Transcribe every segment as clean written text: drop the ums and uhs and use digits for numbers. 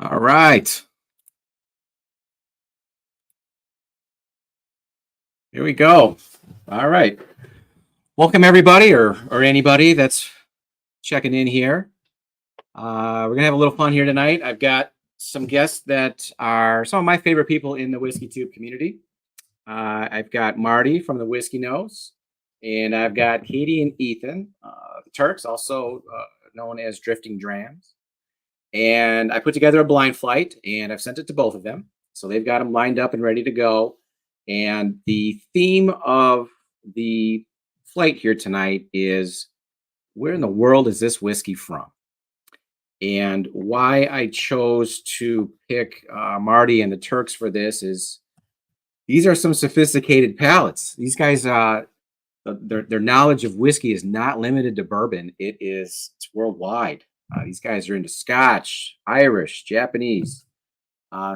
All right. Here we go. All right. Welcome everybody or anybody that's checking in here. We're gonna have a little fun here tonight. I've got some guests that are some of my favorite people in the Whiskey Tube community. I've got Marty from the Whiskey Nose, and I've got Katie and Ethan, the Turks, also known as Drifting Drams. And I put together a blind flight, and I've sent it to both of them, so they've got them lined up and ready to go. And the theme of the flight here tonight is where in the world is this whiskey from? And why I chose to pick Marty and the Turks for this is these are some sophisticated palates. These guys, their knowledge of whiskey is not limited to bourbon. It's worldwide. These guys are into Scotch, Irish, Japanese.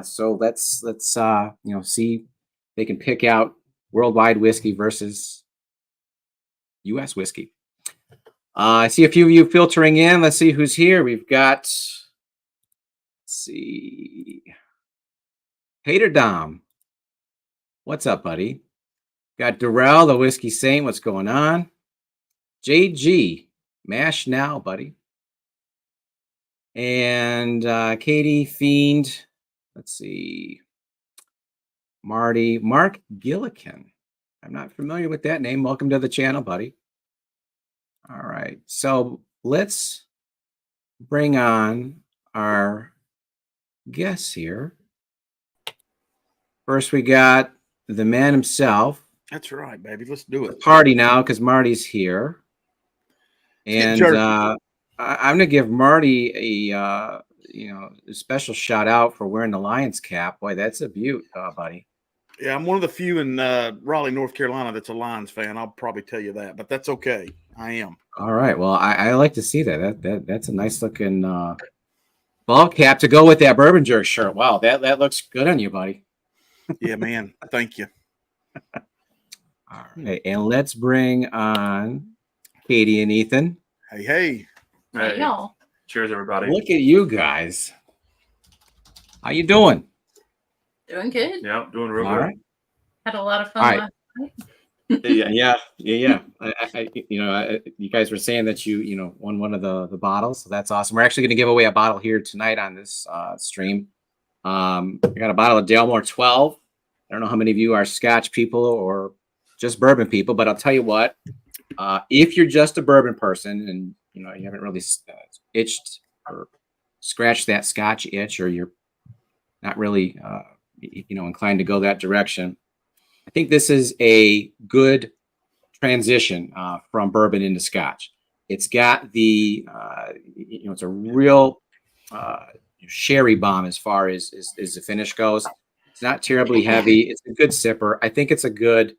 So let's see if they can pick out worldwide whiskey versus U.S. whiskey. I see a few of you filtering in. Let's see who's here. We've got, let's see, Hater Dom. What's up, buddy? Got Darrell, the Whiskey Saint. What's going on? JG, mash now, buddy. And Katie, Fiend. Let's see. Marty, Mark Gillikin. I'm not familiar with that name. Welcome to the channel, buddy. All right. So let's bring on our guests here. First, we got the man himself. That's right, baby. Let's do it. Party now because Marty's here. And I'm going to give Marty a special shout out for wearing the Lions cap. Boy, that's a beaut, buddy. Yeah, I'm one of the few in Raleigh, North Carolina that's a Lions fan. I'll probably tell you that, but that's okay. I am. All right. Well, I like to see that. That's a nice looking ball cap to go with that bourbon jerk shirt. Wow, that looks good on you, buddy. Yeah, man. Thank you. All right, and let's bring on Katie and Ethan. Hey. Hey, y'all. Cheers, everybody. Look at you guys. How you doing? Doing good. Yeah, doing real All good. right. Had a lot of fun last night. Yeah. You guys were saying that you won one of the bottles, so that's awesome. We're actually going to give away a bottle here tonight on this stream. I got a bottle of Dalmore 12. I don't know how many of you are Scotch people or just bourbon people, but I'll tell you what. If you're just a bourbon person and you haven't really itched or scratched that Scotch itch, or you're not really inclined to go that direction, I think this is a good transition from bourbon into Scotch. It's got the it's a real sherry bomb as far as the finish goes. It's not terribly heavy. It's a good sipper. I think it's a good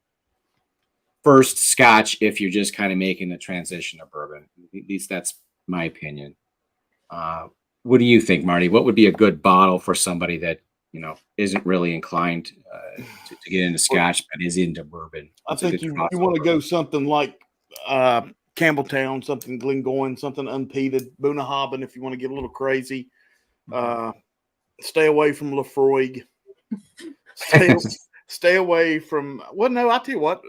first Scotch if you're just kind of making the transition to bourbon. At least that's my opinion. What do you think, Marty? What would be a good bottle for somebody that isn't really inclined to get into Scotch but is into bourbon? I think you want to go something like Campbelltown, something Glengoyne, something unpeated, Bunnahabhain if you want to get a little crazy. Stay away from Lafroig. Stay away from. Well, no, I tell you what.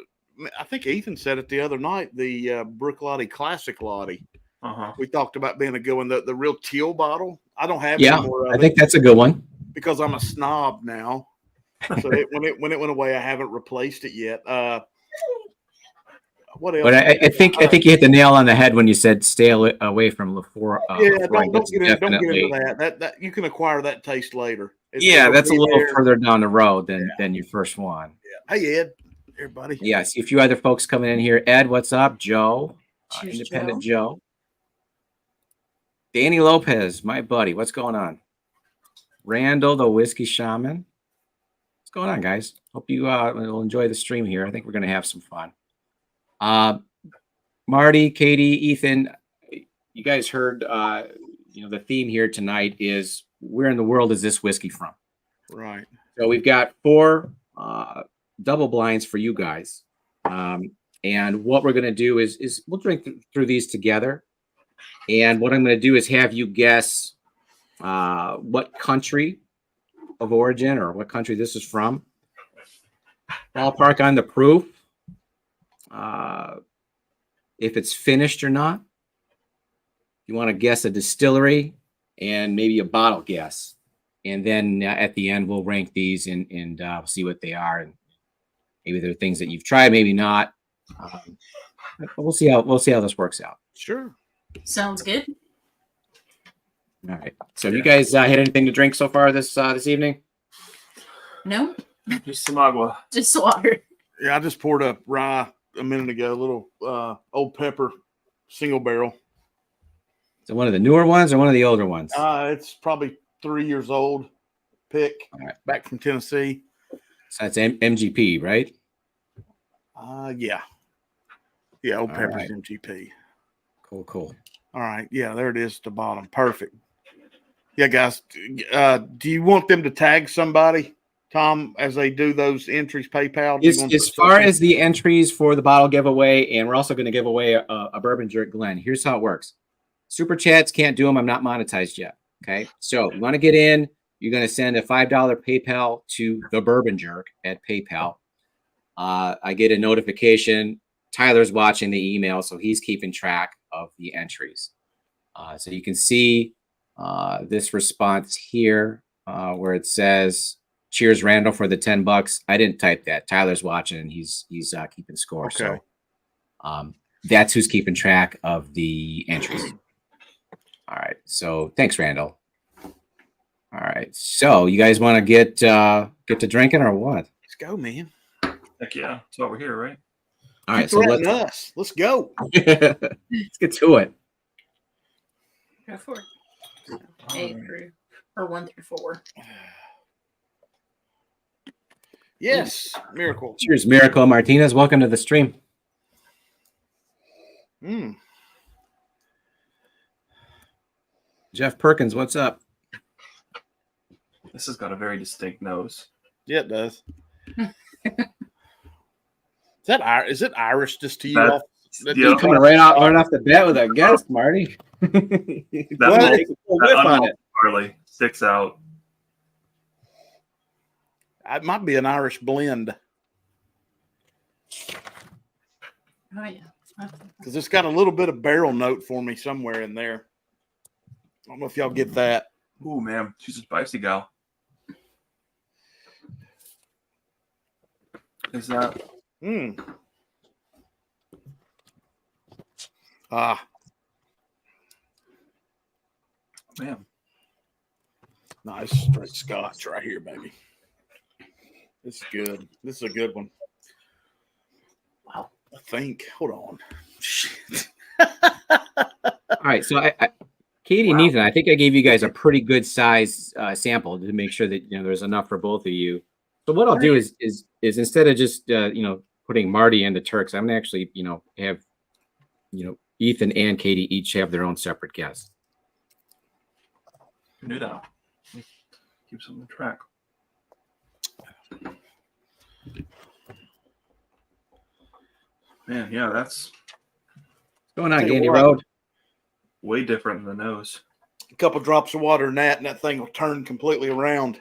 I think Ethan said it the other night. The Brook Lottie Classic Lottie. We talked about being a good one. The real teal bottle. I don't have any more of I think that's a good one because I'm a snob now. So when it went away, I haven't replaced it yet. What else? But I think you hit the nail on the head when you said stay away from Lafroig. Don't get into that. That you can acquire that taste later. That's a little further down the road than your first one. Yeah. Hey Ed, everybody. Yeah, I see a few other folks coming in here. Ed, what's up? Joe, Independent Joe. Danny Lopez, my buddy. What's going on? Randall, the Whiskey Shaman. What's going on, guys? Hope you will enjoy the stream here. I think we're going to have some fun. Marty, Katie, Ethan, you guys heard, the theme here tonight is where in the world is this whiskey from? Right. So we've got 4 double blinds for you guys. And what we're going to do is we'll drink through these together. And what I'm going to do is have you guess what country of origin or what country this is from. Ballpark on the proof. If it's finished or not. You want to guess a distillery and maybe a bottle guess. And then at the end, we'll rank these and we'll see what they are. And maybe they're things that you've tried, maybe not. We'll see how this works out. Sure. Sounds good. All right. So you guys had anything to drink so far this evening? No, Just some agua. just water. Yeah, I just poured a rye a minute ago, a little Old Pepper single barrel. So one of the newer ones or one of the older ones? It's probably 3 years old. Pick. All right. Back from Tennessee. So that's MGP, right? Yeah. Yeah, Old All Pepper's right. MGP. Cool. All right. Yeah, there it is at the bottom. Perfect. Yeah, guys. Do you want them to tag somebody, Tom, as they do those entries, PayPal? Do you want As to- far as the entries for the bottle giveaway, and we're also going to give away a Bourbon Jerk Glen. Here's how it works. Super chats, can't do them. I'm not monetized yet. Okay. So you want to get in, you're going to send a $5 PayPal to the Bourbon Jerk at PayPal. I get a notification. Tyler's watching the email, so he's keeping track of the entries. So you can see this response here where it says, "Cheers, Randall, for the $10." I didn't type that. Tyler's watching, and he's keeping score. Okay. So that's who's keeping track of the entries. All right. So thanks, Randall. All right. So you guys want to get to drinking or what? Let's go, man. Heck yeah. That's why we're here, right? All right. Keep So threatening us. Let's go. let's get to it. Go for it. 8 through or 1 through 4. Yes, Miracle. Cheers, Miracle Martinez. Welcome to the stream. Jeff Perkins, what's up? This has got a very distinct nose. Yeah, it does. Is it Irish just to you? That- Off? Yeah. Coming right off the bat with a guest, Marty. That Well, one- take a full whiff on it. Barley sticks out. It might be an Irish blend Oh yeah. because it's got a little bit of barrel note for me somewhere in there. I don't know if y'all get that. Ooh, man. She's a spicy gal. Is that? Man. Nice straight Scotch right here, baby. This is good. This is a good one. Wow. I think. Hold on. Shit. All right, so Katie and Ethan, I think I gave you guys a pretty good size sample to make sure that there's enough for both of you. So what I'll do is instead of just putting Marty into Turks, I'm gonna actually have Ethan and Katie each have their own separate guests. Who knew that? Keep some on track. Man, yeah, that's What's going on, Tell you Gandy what. Road? way different than the nose. A couple drops of water in that, and that thing will turn completely around.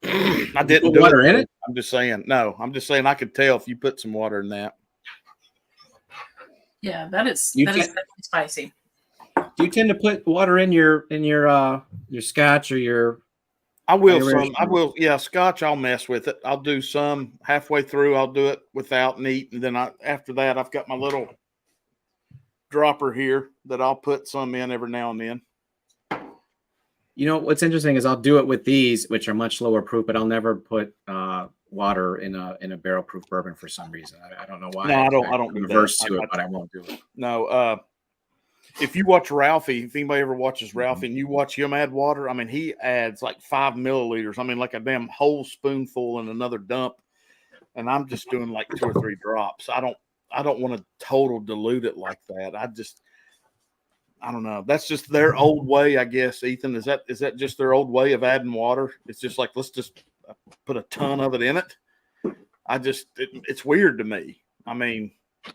I didn't Put do water it. in it? I'm just saying. No, I'm just saying I could tell if you put some water in that. Yeah, that is You that is can't- definitely spicy. Do you tend to put water in your Scotch or your? I will Irish some. I will. Yeah, Scotch. I'll mess with it. I'll do some halfway through. I'll do it without neat, and then after that, I've got my little dropper here that I'll put some in every now and then. What's interesting is I'll do it with these, which are much lower proof, but I'll never put water in a barrel proof bourbon for some reason. I don't know why. No, I don't do that. reverse to it, but I won't do it. No. If you watch Ralphie, if anybody ever watches Ralphie and you watch him add water, I mean, he adds like 5 milliliters. I mean, like a damn whole spoonful in another dump. And I'm just doing like 2 or 3 drops. I don't want to total dilute it like that. I don't know. That's just their old way, I guess. Ethan, is that just their old way of adding water? It's just like, let's just put a ton of it in it. It's weird to me. I mean,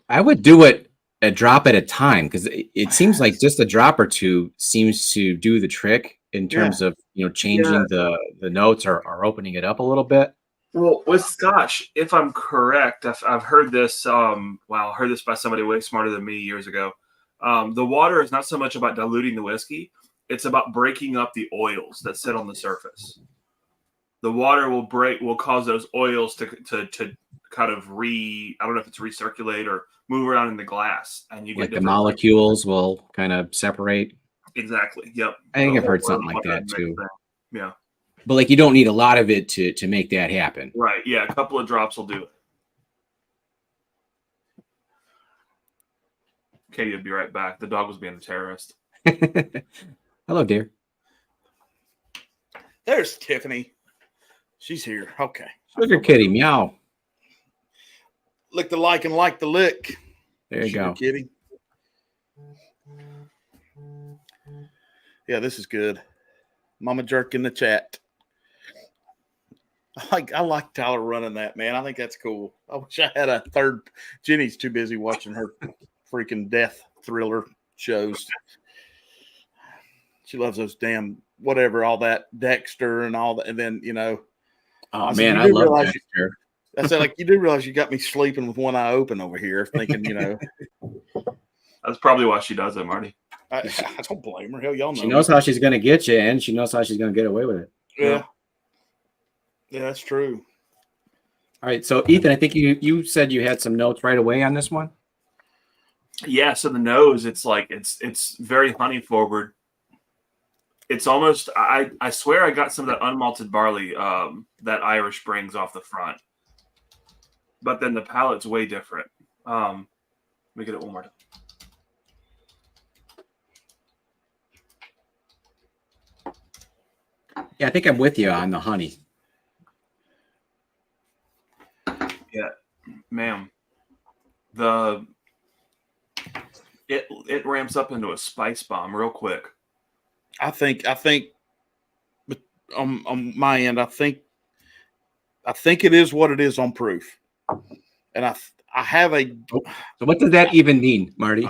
I would do it a drop at a time because it seems like just a drop or two seems to do the trick. in terms of changing the notes or opening it up a little bit? Well, with Scotch, if I'm correct, I've heard this. I heard this by somebody way smarter than me years ago. The water is not so much about diluting the whiskey; it's about breaking up the oils that sit on the surface. The water will cause those oils to kind of I don't know if it's recirculate or move around in the glass, and you get Like the different molecules will kind of separate. Exactly. Yep. I think I've The heard whole something like water that mix too. thing. Yeah. But like you don't need a lot of it to make that happen. Right. Yeah. A couple of drops will do it. Katie will be right back. The dog was being a terrorist. Hello, dear. There's Tiffany. She's here. Okay. Sugar kitty, meow. Lick the like and like the lick. There you Sugar go. kitty. Yeah, this is good. Mama Jerk in the chat. I like Tyler running that, man. I think that's cool. I wish I had a third. Jenny's too busy watching her freaking death thriller shows. She loves those damn whatever, all that Dexter and all that. And then, Oh man, I love Dexter. I said, like, you do realize you got me sleeping with one eye open over here, thinking, That's probably why she does it, Marty. I don't blame her. Hell, y'all know. She knows how she's going to get you, and she knows how she's going to get away with it. Yeah. Yeah, that's true. All right, so Ethan, I think you said you had some notes right away on this one. Yeah, so the nose, it's like it's very honey forward. It's almost I swear I got some of that unmalted barley that Irish brings off the front. But then the palate's way different. Let me get it one more time. Yeah, I think I'm with you on the honey. Yeah, ma'am. It ramps up into a spice bomb real quick. I think but on my end, I think it is what it is on proof. And I have a So what does that even mean, Marty?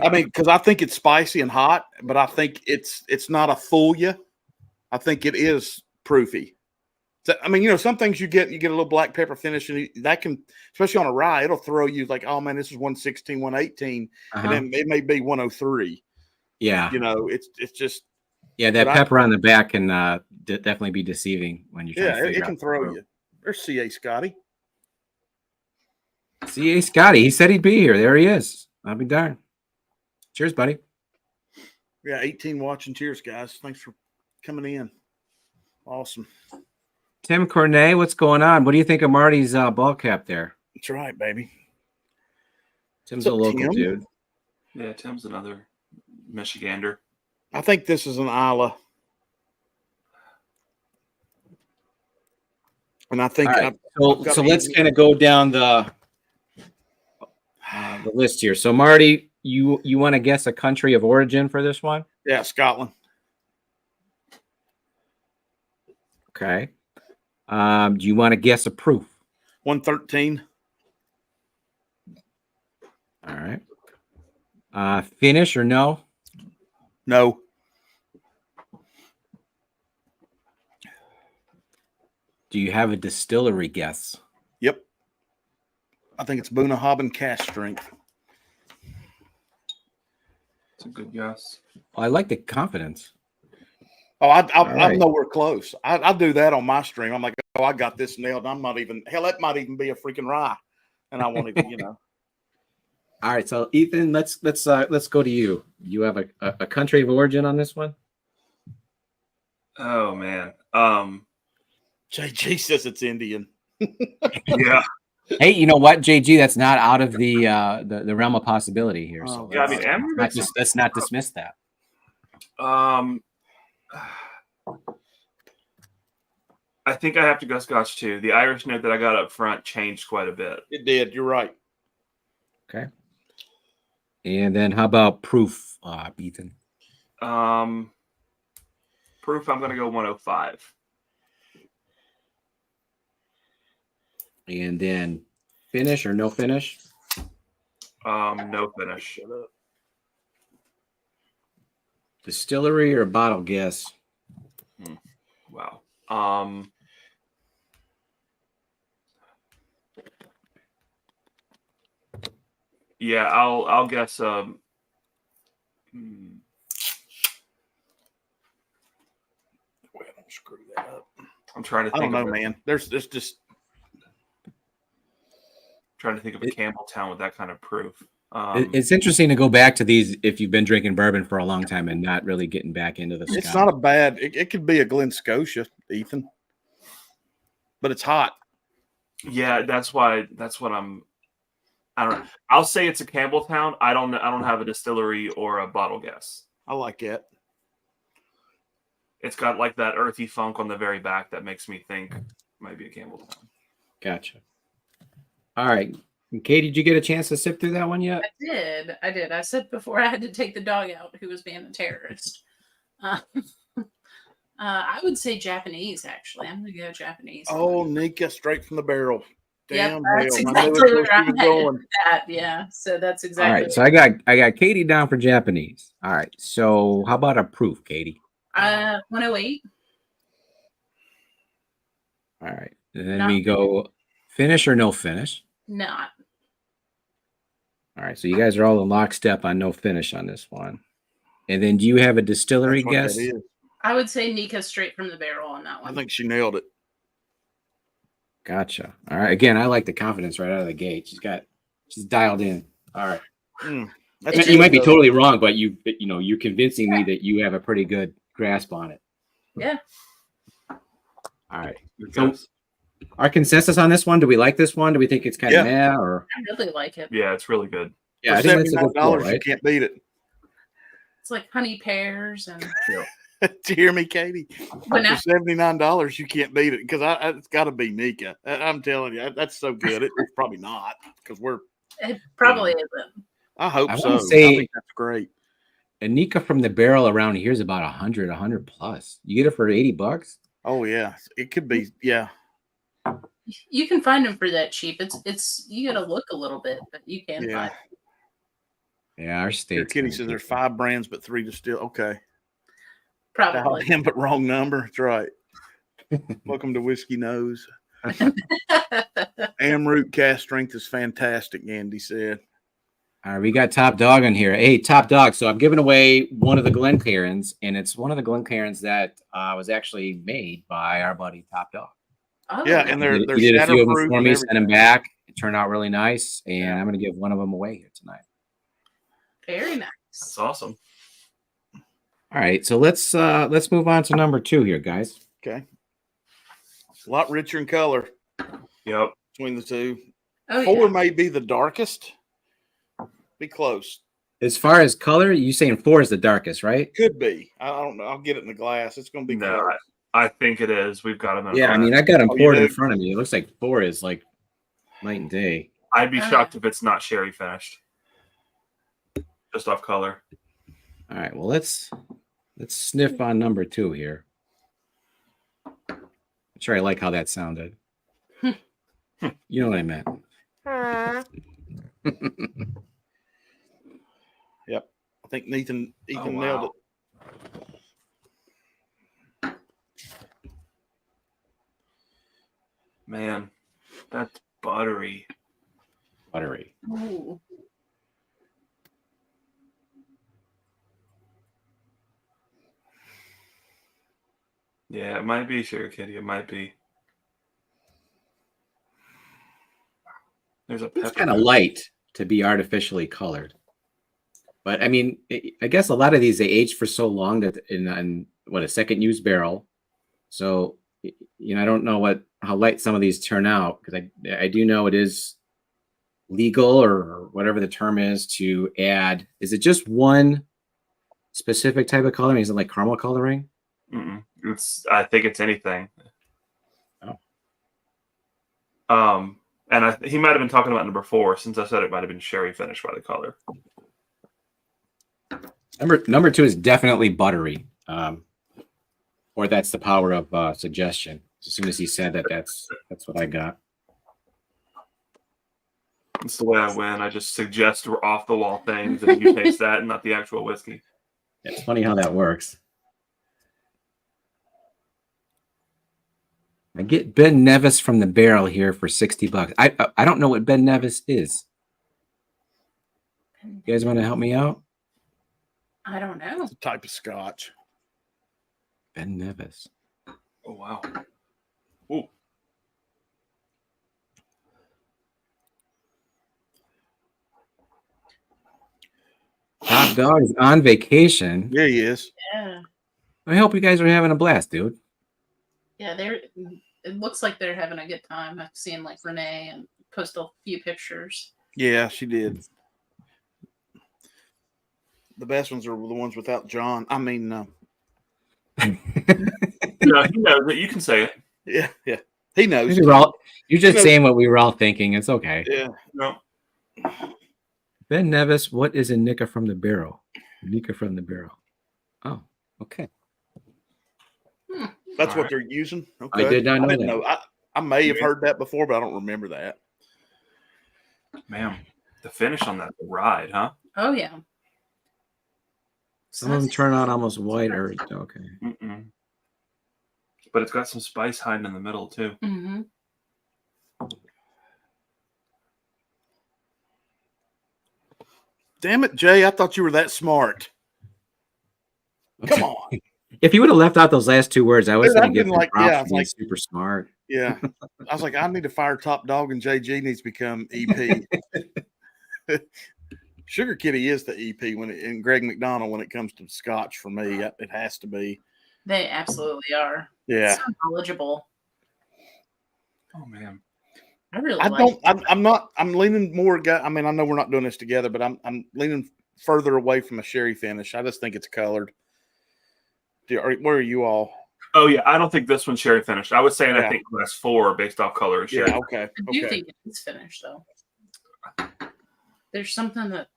I mean, because I think it's spicy and hot, but I think it's not a fool you. I think it is proofy. So, I mean, some things you get a little black pepper finish, and that can, especially on a rye, it'll throw you like, oh man, this is 116, 118, and then it may be 103. Yeah, it's just that pepper on the back can definitely be deceiving when you're trying to figure it can out throw you. There's CA Scotty. C.A. Scotty. He said he'd be here. There he is. I'll be darned. Cheers, buddy. Yeah, 18 watching. Cheers, guys. Thanks for coming in. Awesome. Tim Cornet, what's going on? What do you think of Marty's ball cap there? That's right, baby. Tim's a local Tim? dude. Yeah, Tim's another Michigander. I think this is an Isla. And I think right. So let's kind of go down the list here. So Marty, you want to guess a country of origin for this one? Yeah, Scotland. Okay. Do you want to guess a proof? 113. All right. Finish or no? No. Do you have a distillery guess? Yep. I think it's Bunnahabhain cast strength. It's a good guess. Well, I like the confidence. Oh, right. I'm nowhere close. I do that on my stream. I'm like, oh, I got this nailed. I'm not even, hell, that might even be a freaking rye. And I won't even, All right, so Ethan, let's go to you. You have a country of origin on this one? Oh man. JG says it's Indian. Yeah. Hey, you know what, JG? That's not out of the realm of possibility here. So Yeah, I mean, let's not dismiss that. I think I have to go Scotch too. The Irish note that I got up front changed quite a bit. It did. You're right. Okay. And then how about proof, Ethan? Proof, I'm going to go 105. And then finish or no finish? No finish. Distillery or bottle guess? Wow. Yeah, I'll guess. Well, don't screw that up. I'm trying to I think. don't know, man. There's just Trying to think of a Campbelltown with that kind of proof. It's interesting to go back to these if you've been drinking bourbon for a long time and not really getting back into the it's Scotch. not a bad. It could be a Glen Scotia, Ethan, but it's hot. Yeah, that's what I'm. I don't know. I'll say it's a Campbelltown. I don't have a distillery or a bottle guess. I like it. It's got like that earthy funk on the very back that makes me think it might be a Campbelltown. Gotcha. All right. Katie, did you get a chance to sip through that one yet? I did. I said before I had to take the dog out who was being a terrorist. I would say Japanese, actually. I'm going to go Japanese. Oh, Nika, straight from the barrel. Yep, Damn, that's hell, I knew exactly it where was I'm headed going. with that. Yeah, so that's exactly. All right. So I got Katie down for Japanese. All right. So how about a proof, Katie? 108. All right. And then Not we go finish or no finish. Not. All right. So you guys are all in lockstep on no finish on this one. And then do you have a distillery That's what that guess? is. I would say Nika straight from the barrel on that I one. think she nailed it. Gotcha. All right. Again, I like the confidence right out of the gate. She's dialed in. All right. That's You might be good. totally wrong, but you're convincing me that you have a pretty good grasp on it. Yeah. All right. Good So guess. our consensus on this one, do we like this one? Do we think it's kind of meh or? I really like it. Yeah, it's really good. Yeah, I For think that's a good call, $79, you right? can't beat it. It's like honey pears and Did you hear me, Katie? When I- For $79, you can't beat it because it's got to be Nika. I'm telling you, that's so good. It's probably not because it probably isn't. I hope I so. wanna say- I think that's great. A Nika from the barrel around here is about 100 plus. You get it for $80? Oh yeah, it could be. Yeah, You can find them for that cheap. It's you got to look a little bit, but you can yeah. find. Yeah, our Here, state. Kitty says there's 5 brands but 3 distill. Okay, Probably. him but wrong number. That's right. Welcome to Whiskey Nose. Amroot cast strength is fantastic. Andy said. All right, we got Top Dog on here. Hey, Top Dog. So I'm giving away one of the Glencairns, and it's one of the Glencairns that was actually made by our buddy Top Dog. Oh, Yeah, and they're He did a few of them shatterproof for and me, sent them everything. back. It turned out really nice, and Yeah. I'm going to give one of them away here tonight. very nice. That's awesome. All right, so let's move on to number 2 here, guys. Okay, it's a lot richer in color Yep. between the two. Oh 4 yeah. may be the darkest. Be close. As far as color, you saying 4 is the darkest, right? Could be. I don't know. I'll get it in the glass. It's going to be No, close. I think it is. We've got them in Yeah, I front. mean, I got them Oh, you poured in do? front of me. It looks like 4 is like night and day. I'd be shocked if it's not sherry finished. Just off color. All right, well, let's sniff on number 2 here. I'm sure I like how that sounded. You know what I meant. Yep. I think Ethan Oh, nailed wow. it. Man, that's buttery. Buttery. Ooh. Yeah, it might be Sugar Kitty. It might be. There's a It's pepper. kind of light to be artificially colored. But I mean, I guess a lot of these they age for so long that in what a second use barrel. So I don't know how light some of these turn out because I do know it is legal or whatever the term is to add. Is it just one specific type of coloring? Is it like caramel coloring? Mm-mm. I think it's anything. Oh. And he might have been talking about number 4 since I said it might have been sherry finished by the color. Number 2 is definitely buttery. Or that's the power of suggestion. As soon as he said that, that's what I got. That's the way I win. I just suggest off the wall things and you taste that and not the actual whiskey. It's funny how that works. I get Ben Nevis from the barrel here for $60. I don't know what Ben Nevis is. You guys want to help me out? I don't know. It's a type of scotch. Ben Nevis. Oh wow. Ooh. Top Dog is on vacation. Yeah, he is. Yeah. I hope you guys are having a blast, dude. Yeah, it looks like they're having a good time. I've seen like Renee and post a few pictures. Yeah, she did. The best ones are the ones without John. I mean, No, he knows it. You can say it. yeah. He knows. You're just You know- saying what we were all thinking. It's okay. Yeah. No. Ben Nevis, what is a Nika from the barrel? Nika from the barrel. Oh, okay. That's All what right. they're using. Okay. I did not know didn't that. know. I may have heard that before, but I don't remember that. Man, the finish on that ride, huh? Oh yeah. Some of them turn out almost white or okay. Mm-mm. But it's got some spice hiding in the middle too. Mm-hmm. Damn it, Jay! I thought you were that smart. Come on. If you would have left out those last two words, I was Dude, going I've to give been him like, props yeah, for it's being like- super smart. Yeah. I was like, I need to fire Top Dog, and JG needs to become EP. Sugar Kitty is the EP and Greg McDonald when it comes to Scotch for me. It has to be. They absolutely are. Yeah. So knowledgeable. Oh man. I really I like don't. it. I'm not. I'm leaning more. I mean, I know we're not doing this together, but I'm leaning further away from a sherry finish. I just think it's colored. Where are you all? Oh yeah, I don't think this one's sherry finished. I was saying Yeah. I think class 4 based off color is sherry. Yeah. Okay. I do Okay. think it's finished though. There's something that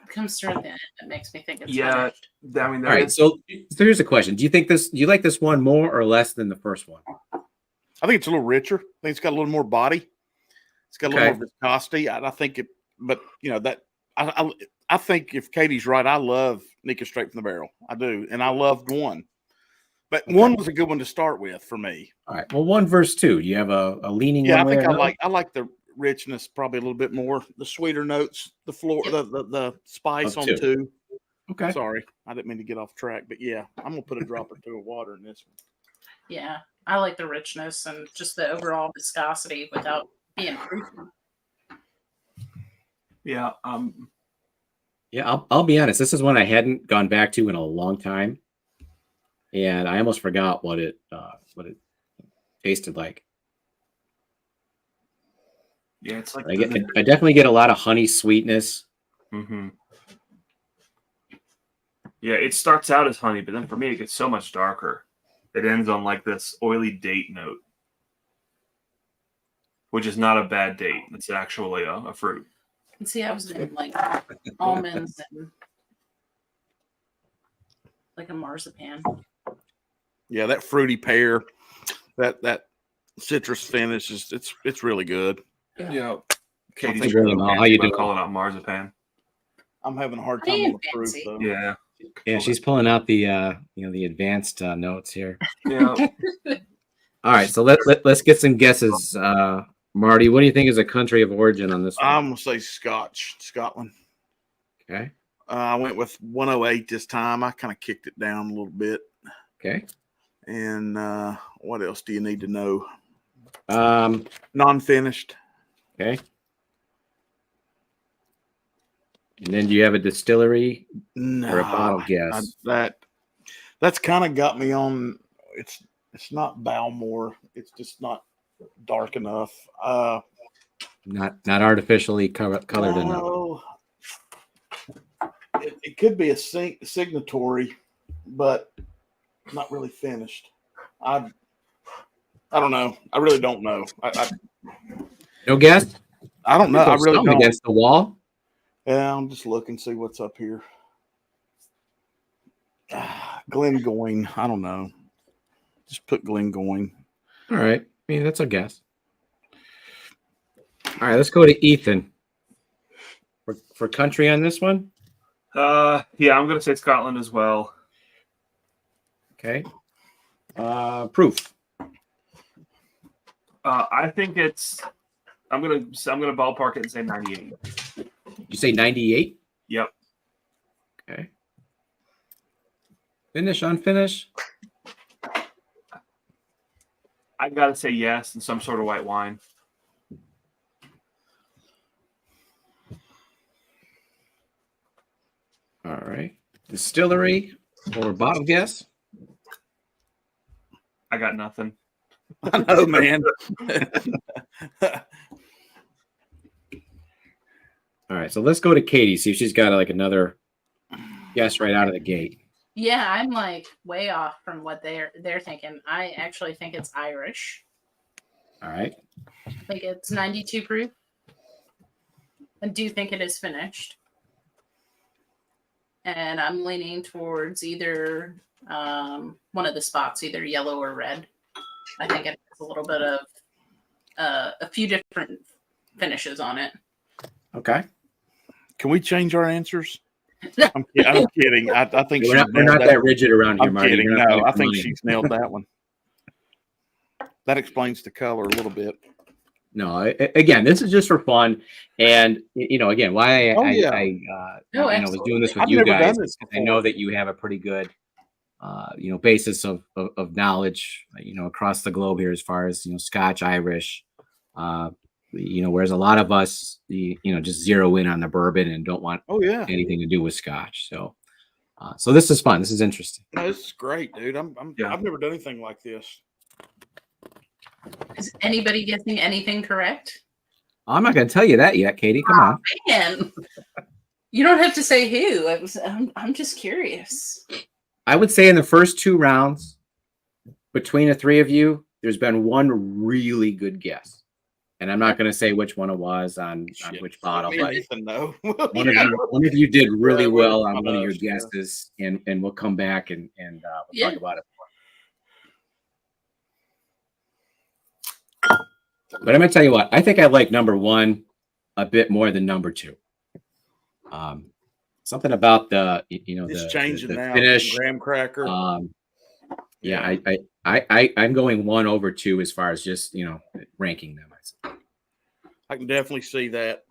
comes through at the end that makes me think it's Yeah. finished. I mean, All right, so here's a question: do you like this one more or less than the first one? I think it's a little richer. I think it's got a little more body. It's got a little Okay. more viscosity. I think it, but you know that I think if Katie's right, I love Nika straight from the barrel. I do, and I loved one, but one was a good one to start with for me. All right. Well, 1 verse 2. Do you have a leaning? Yeah, I one way think or another? I like the richness probably a little bit more. The sweeter notes, the floor, the spice Of on 2. 2. Okay. Sorry, I didn't mean to get off track, but yeah, I'm gonna put a drop or 2 of water in this one. Yeah. I like the richness and just the overall viscosity without being fruity. yeah. Yeah, I'll be honest. This is one I hadn't gone back to in a long time, and I almost forgot what it tasted like. Yeah, it's like I definitely get a lot of honey sweetness. Mm-hmm. Yeah, it starts out as honey, but then for me, it gets so much darker. It ends on like this oily date note, which is not a bad date. It's actually a fruit. And see, I was in like almonds and like a marzipan. Yeah, that fruity pear, that citrus finish is it's really good. Yeah. Katie's think really well. How you doing? calling out marzipan. I'm having a hard I time am on the fruit fancy. though. Yeah. Yeah, she's pulling out the the advanced notes here. Yeah. All right, so let's get some guesses. Marty, what do you think is a country of origin on this one? I'm gonna say Scotland. Okay. I went with 108 this time. I kind of kicked it down a little bit. Okay. And what else do you need to know? Um, Non-finished. okay. And then do you have a distillery No, or a bottle guess? That's kind of got me on. It's not Balmore. It's just not dark enough. Not artificially colored enough. No, it could be a signatory, but not really finished. I don't know. I really don't know. No guess? I don't know. I really Something don't. against the wall. Yeah, I'm just looking, see what's up here. Glengoyne. I don't know. Just put Glengoyne. All right. I mean, that's a guess. All right, let's go to Ethan. For country on this one? Yeah, I'm gonna say Scotland as well. Okay. Proof. I think it's. I'm gonna ballpark it and say 98. You say 98? Yep. Okay. Finish, unfinished? I gotta say yes, and some sort of white wine. All right. Distillery or bottle guess? I got nothing. I know, man. All right. So let's go to Katie, see if she's got like another guess right out of the gate. Yeah, I'm like way off from what they're thinking. I actually think it's Irish. All right. I think it's 92 proof. I do think it is finished. And I'm leaning towards either one of the spots, either yellow or red. I think it has a little bit of a few different finishes on it. Okay. Can we change our answers? I'm kidding. I think We're not that rigid around here, I'm Marty. kidding. You're not No, playing I for think money. she's nailed that one. That explains the color a little bit. No, again, this is just for fun, and again, why Oh, yeah. I was doing this with I've you never guys. done this I know that you have a pretty good, basis of knowledge, across the globe here as far as Scotch, Irish, whereas a lot of us, just zero in on the bourbon and don't want Oh yeah. anything to do with Scotch. So this is fun. This is interesting. No, this is great, dude. Yeah. I've never done anything like this. Is anybody guessing anything correct? I'm not going to tell you that yet, Katie. Come on. Man, you don't have to say who. I'm just curious. I would say in the first two rounds, between the three of you, there's been one really good guess. And I'm not going to say which one it was on which bottle, Me but and Ethan, no. one of you did really Yeah, well one on one of your of us, yeah. guesses, and we'll come back and we'll talk about it more. But I'm going to tell you what, I think I like number one a bit more than number two. Something about It's changing the now. finish. Graham cracker. Yeah, I'm going 1 over 2 as far as just ranking them. I can definitely see that.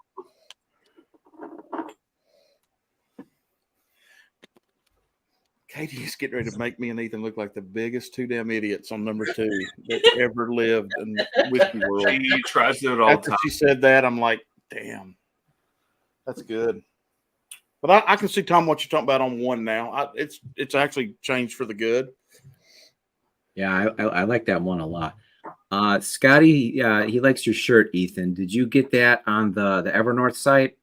Katie is getting ready to make me and Ethan look like the biggest two damn idiots on number 2 that ever lived in the whiskey world. She tries to do it all the After time. she said that, I'm like, damn, that's good. But I can see, Tom, what you're talking about on 1 now. It's actually changed for the good. Yeah, I like that one a lot. Scotty, he likes your shirt, Ethan. Did you get that on the Evernorth site?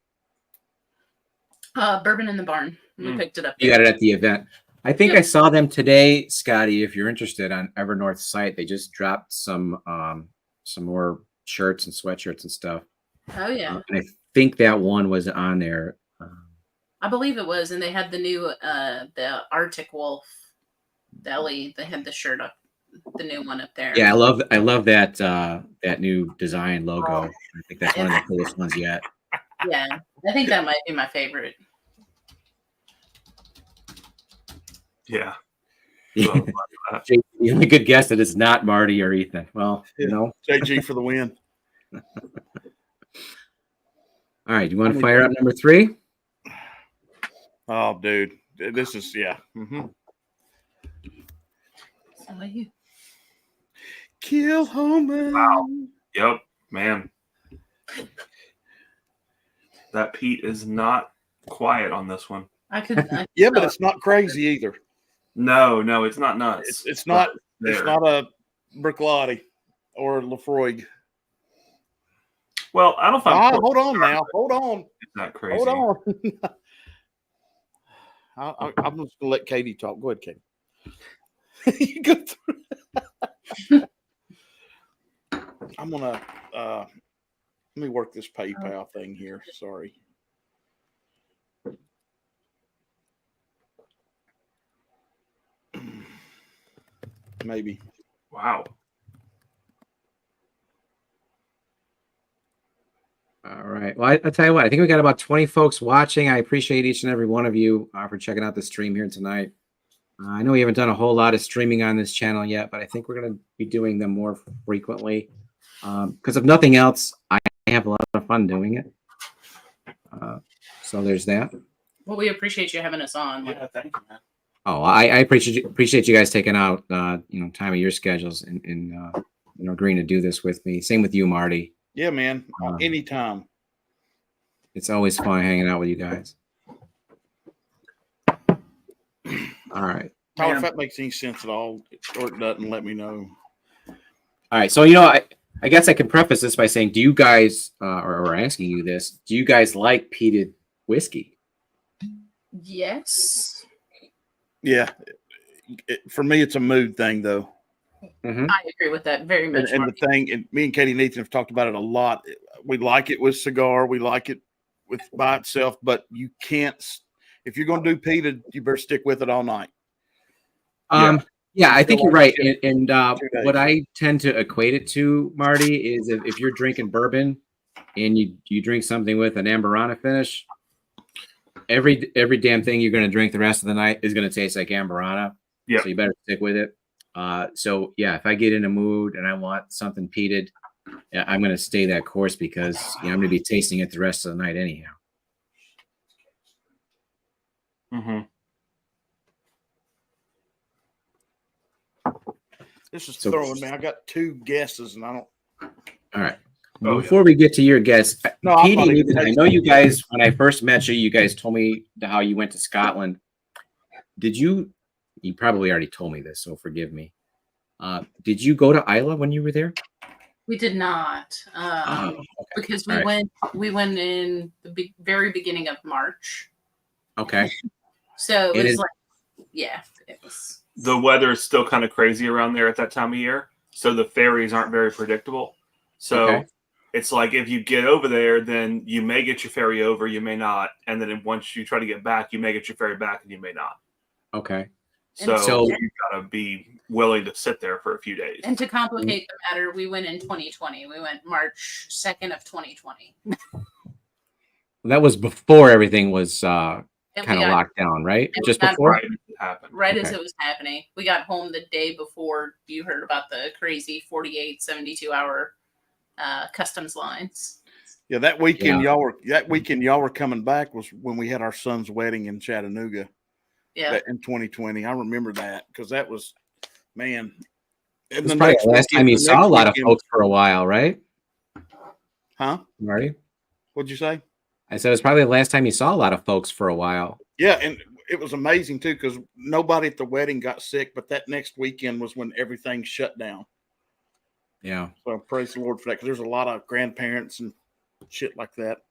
Bourbon in the Barn. We picked it up. You got it at the event. I think I saw them today, Scotty. If you're interested, on Evernorth's site, they just dropped some more shirts and sweatshirts and stuff. Oh yeah. And I think that one was on there. I believe it was, and they had the new the Arctic Wolf belly. They had the shirt up, the new one up there. Yeah, I love that that new design logo. I think that's one of the coolest ones yet. Yeah, I think that might be my favorite. Yeah. The only good guess that it's not Marty or Ethan. Well, JG for the win. All right, you want to fire up number 3? Oh, dude, this is Mm-hmm. How about you? Kill Homer. Wow. Yep, man. That Pete is not quiet on this one. Yeah, but it's not crazy either. No, it's not nuts. It's not. But It's there. not a Briclotti or Lafroig. Well, I don't find Hold on now. Hold on. it's not crazy. Hold on. I'm just gonna let Katie talk. Go ahead, Katie. You go through. I'm gonna let me work this PayPal thing here. Sorry. Maybe. Wow. All right. Well, I'll tell you what, I think we got about 20 folks watching. I appreciate each and every one of you for checking out the stream here tonight. I know we haven't done a whole lot of streaming on this channel yet, but I think we're going to be doing them more frequently. Because if nothing else, I have a lot of fun doing it. So there's that. Well, we appreciate you having us on. Yeah, thank you, man. Oh, I appreciate you guys taking out time of your schedules and agreeing to do this with me. Same with you, Marty. Yeah, man. Um, Anytime. It's always fun hanging out with you guys. All right. Tyler, if that makes any sense at all, or it doesn't, let me know. All right. So, I guess I can preface this by saying, do you guys, or asking you this, do you guys like peated whiskey? Yes. Yeah. For me, it's a mood thing, though. Mm-hmm. I agree with that very much. And the thing, and me and Katie and Ethan have talked about it a lot. We like it with cigar. We like it with by itself, but you can't. If you're going to do peated, you better stick with it all night. Yeah, I think you're right. And days. what I tend to equate it to, Marty, is if you're drinking bourbon and you drink something with an Amburana finish, every damn thing you're going to drink the rest of the night is going to taste like Amburana. Yeah. So you better stick with it. So yeah, if I get in a mood and I want something peated, I'm going to stay that course because I'm going to be tasting it the rest of the night anyhow. Mm-hmm. This is So- throwing me. I got two guesses, and I don't. All right. Oh, Before we get to your guess, No, I'm Katie, not even Ethan, I know you guys, when I first met you, you guys told me how you went to Scotland. Did you probably already told me this, so forgive me. Did you go to Isla when you were there? We did not, Okay. because All right. we went in the very beginning of March. Okay. So it It was is- it was. The weather is still kind of crazy around there at that time of year, so the ferries aren't very predictable. So Okay. it's like if you get over there, then you may get your ferry over, you may not, and then once you try to get back, you may get your ferry back, and you may not. Okay. So, So- you gotta be willing to sit there for a few days. And to complicate the matter, we went in 2020. We went March 2nd of 2020. That was before everything was kind And of we got locked down, right? and we Just got- before? Right, it happened. right as Okay. it was happening. We got home the day before you heard about the crazy 48, 72-hour customs lines. Yeah, that weekend Yeah. y'all were coming back was when we had our son's wedding in Chattanooga. Yeah. In 2020. I remember that because that was, man. And It was probably the last time you saw a lot of folks for a while, right? Huh? Marty? What'd you say? I said it was probably the last time you saw a lot of folks for a while. Yeah, and it was amazing too because nobody at the wedding got sick, but that next weekend was when everything shut down. Yeah. So praise the Lord for that because there's a lot of grandparents and shit like that.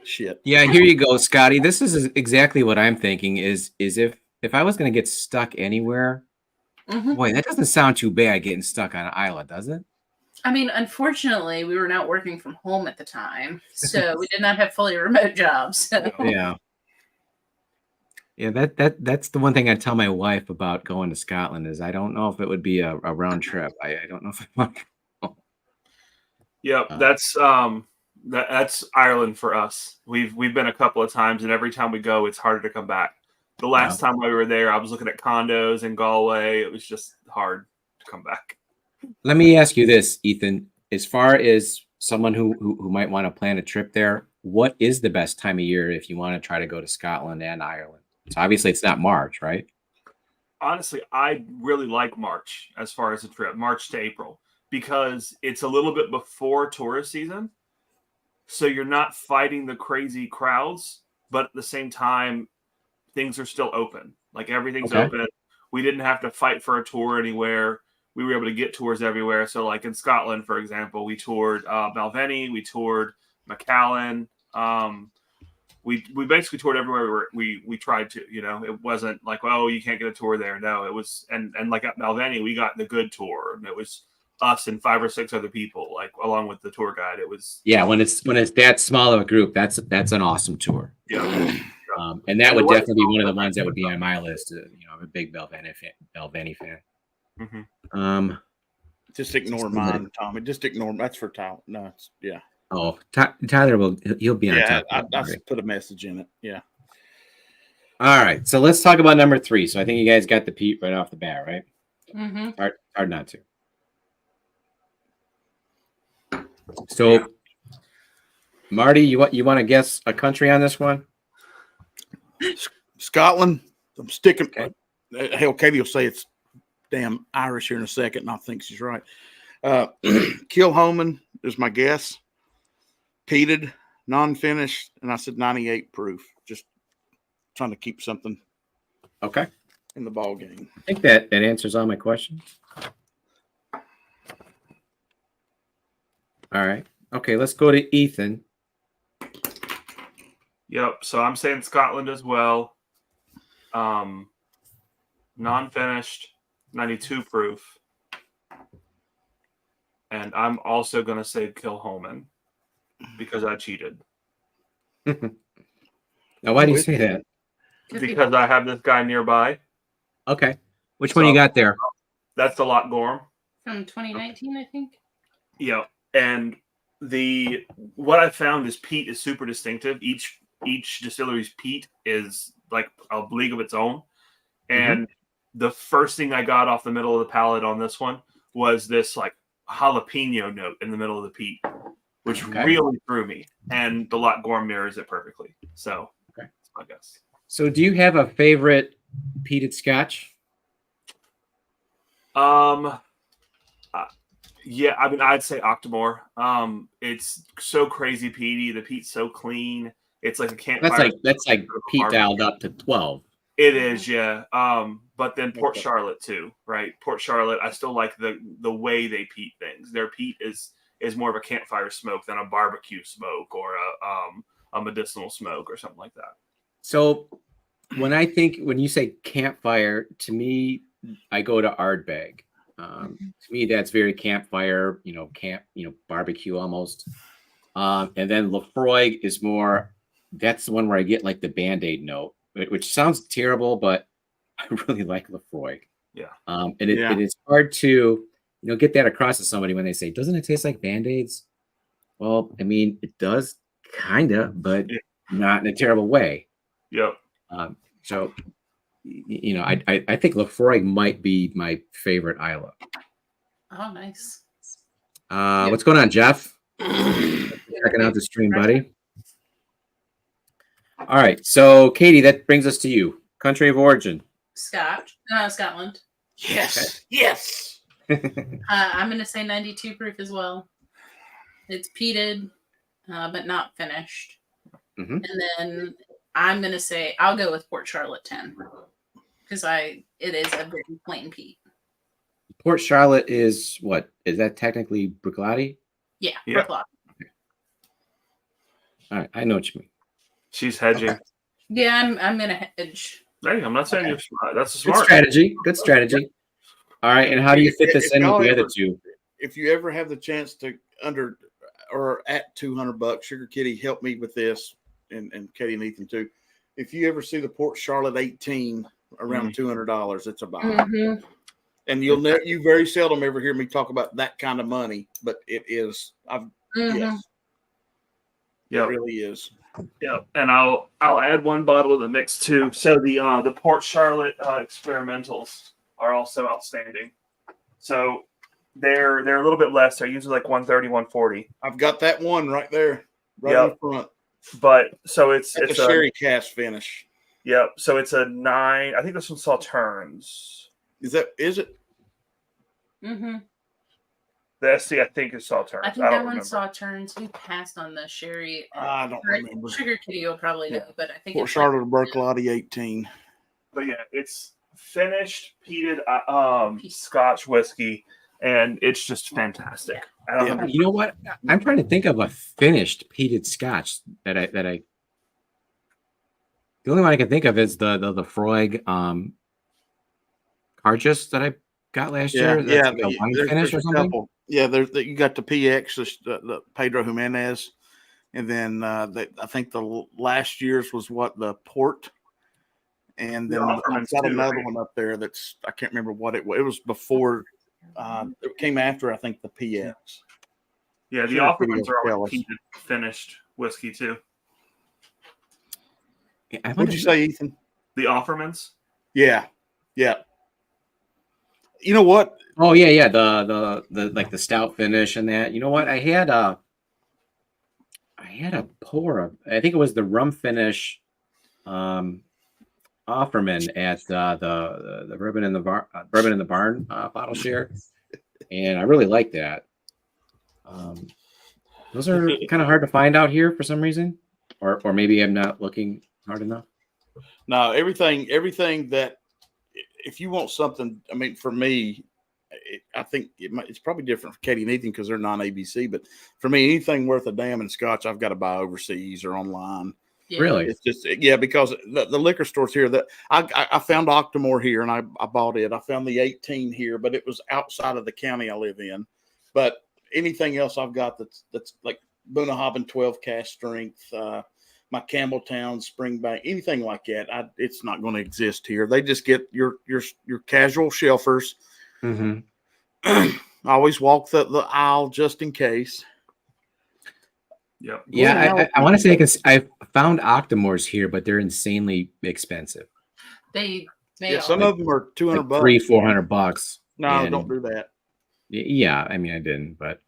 Shit. Yeah, here you go, Scotty. This is exactly what I'm thinking is if I was going to get stuck anywhere, Mhm. boy, that doesn't sound too bad getting stuck on an island, does it? I mean, unfortunately, we were not working from home at the time, so we did not have fully remote jobs. So. Yeah. Yeah, that's the one thing I tell my wife about going to Scotland is I don't know if it would be a round trip. I don't know if I want. Yep, that's Ireland for us. We've been a couple of times, and every time we go, it's harder to come back. The last time we were there, I was looking at condos in Galway. It was just hard to come back. Let me ask you this, Ethan. As far as someone who might want to plan a trip there, what is the best time of year if you want to try to go to Scotland and Ireland? So obviously it's not March, right? Honestly, I really like March as far as a trip, March to April, because it's a little bit before tourist season. So you're not fighting the crazy crowds, but at the same time, things are still open. Like everything's Okay. open. We didn't have to fight for a tour anywhere. We were able to get tours everywhere. So like in Scotland, for example, we toured Balvenie, we toured Macallan. We basically toured everywhere we tried to, it wasn't like, oh, you can't get a tour there. No, it was, and like at Balvenie, we got the good tour, and it was us and 5 or 6 other people, like along with the tour guide. It was, Yeah, when it's that small of a group, that's an awesome tour. yeah. And that And would it was definitely be one of the ones that would be on my list. I'm a big Balvenie fan. Mm-hmm. Just ignore mine, Tommy. Just ignore. That's for Tyler. No, yeah. Oh, Tyler he'll be on Yeah, top. I put a message in it. Yeah. All right, so let's talk about number 3. So I think you guys got the Pete right off the bat, right? Mm-hmm. Hard not to. So, Marty, you want to guess a country on this one? Scotland. I'm sticking. Okay. Hell, Katie will say it's damn Irish here in a second, and I think she's right. Kilhoman is my guess. Peated, non-finished, and I said 98 proof. Just trying to keep something Okay. in the ball game. I think that answers all my questions. All right. Okay, let's go to Ethan. Yep. So I'm saying Scotland as well. Non-finished, 92 proof. And I'm also going to say Kilhoman because I cheated. Now, why do you say that? Because I have this guy nearby. Okay. Which one you got there? That's the Loch Gorm. From 2019, I think. Yeah. And what I found is peat is super distinctive. Each distillery's peat is like a league of its own. And the first thing I got off the middle of the palate on this one was this like jalapeno note in the middle of the peat, which really threw me. And the Loch Gorm mirrors it perfectly. So that's my guess. So, do you have a favorite peated Scotch? Yeah, I mean, I'd say Octomore. It's so crazy peaty. The peat's so clean. It's like a campfire. That's like peat dialed up to 12. It is, yeah. But then Port Charlotte too, right? Port Charlotte, I still like the way they peat things. Their peat is more of a campfire smoke than a barbecue smoke or a medicinal smoke or something like that. So, when you say campfire, to me, I go to Ardbeg. To me, that's very campfire, barbecue almost. And then Lefroy is more. That's the one where I get like the Band-Aid note, which sounds terrible, but I really like Lefroy. Yeah. And it is hard to, get that across to somebody when they say, "Doesn't it taste like Band-Aids?" Well, I mean, it does, kinda, but not in a terrible way. Yep. So, I think Lefroy might be my favorite Isla. Oh, nice. What's going on, Jeff? Checking out the stream, buddy. All right, so Katie, that brings us to you. Country of origin. Scotland. Yes. Yes. I'm going to say 92 proof as well. It's peated, but not finished. And then I'm going to say I'll go with Port Charlotte 10 because it is a very plain peat. Port Charlotte is what? Is that technically Bruichladdich? Yeah. Bruichladdich. Okay. All right, I know what you mean. She's hedging. Okay. Yeah, I'm going to hedge. Hey, I'm not saying you're smart. That's a Good smart strategy. Good strategy. All right, and how do you fit this in with the other two? If you ever have the chance to at $200, Sugar Kitty, help me with this, and Katie and Ethan too. If you ever see the Port Charlotte 18 around $200, it's a buy. And you very seldom ever hear me talk about that kind of money, but it is. Yes, it really is. Yeah, and I'll add one bottle to the mix too. So the Port Charlotte experimentals are also outstanding. So they're a little bit less. They're usually like 130, 140. I've got that one right there, in front. But so it's a sherry cast finish. Yep. So it's a 9. I think this one Sauternes. Is it? The SC, I think, is Sauternes. I think that one Sauternes. We passed on the sherry. I don't remember. Sugar Kitty will probably know, but I think Port Charlotte Bruichladdich 18. But yeah, it's finished peated Scotch whiskey, and it's just fantastic. I don't know. You know what? I'm trying to think of a finished peated Scotch that I. The only one I can think of is the Lefroy Cargis that I got last year. That's like a wine finish or something. Couple. Yeah, you got the PX, the Pedro Jimenez, and then I think the last year's was the Port, and then I've got another one up there that's I can't remember what it was. It was before it came after I think the PX. Yeah, the Offermans are always peated finished whiskey too. What'd you say, Ethan? The Offermans? Yeah. You know what? Oh yeah. The like the stout finish and that. You know what? I had a pour. I think it was the rum finish. Offerman at the bourbon in the barn bottle share, and I really like that. Those are kind of hard to find out here for some reason, or maybe I'm not looking hard enough. No, everything that if you want something, I mean, for me, I think it's probably different for Katie and Ethan because they're non-ABC. But for me, anything worth a damn in Scotch, I've got to buy overseas or online. Yeah. Really? It's just because the liquor stores here that I found Octomore here and I bought it. I found the 18 here, but it was outside of the county I live in. But anything else I've got that's like Bunnahabhain 12 cask strength, my Campbelltown, Springbank, anything like that, it's not going to exist here. They just get your casual shelfers. Mm-hmm. I always walk the aisle just in case. Yep. Yeah, I want to say I found Octomores here, but they're insanely expensive. They some of them are $200, like $300-400. No, and don't do that. Yeah, I mean I didn't, but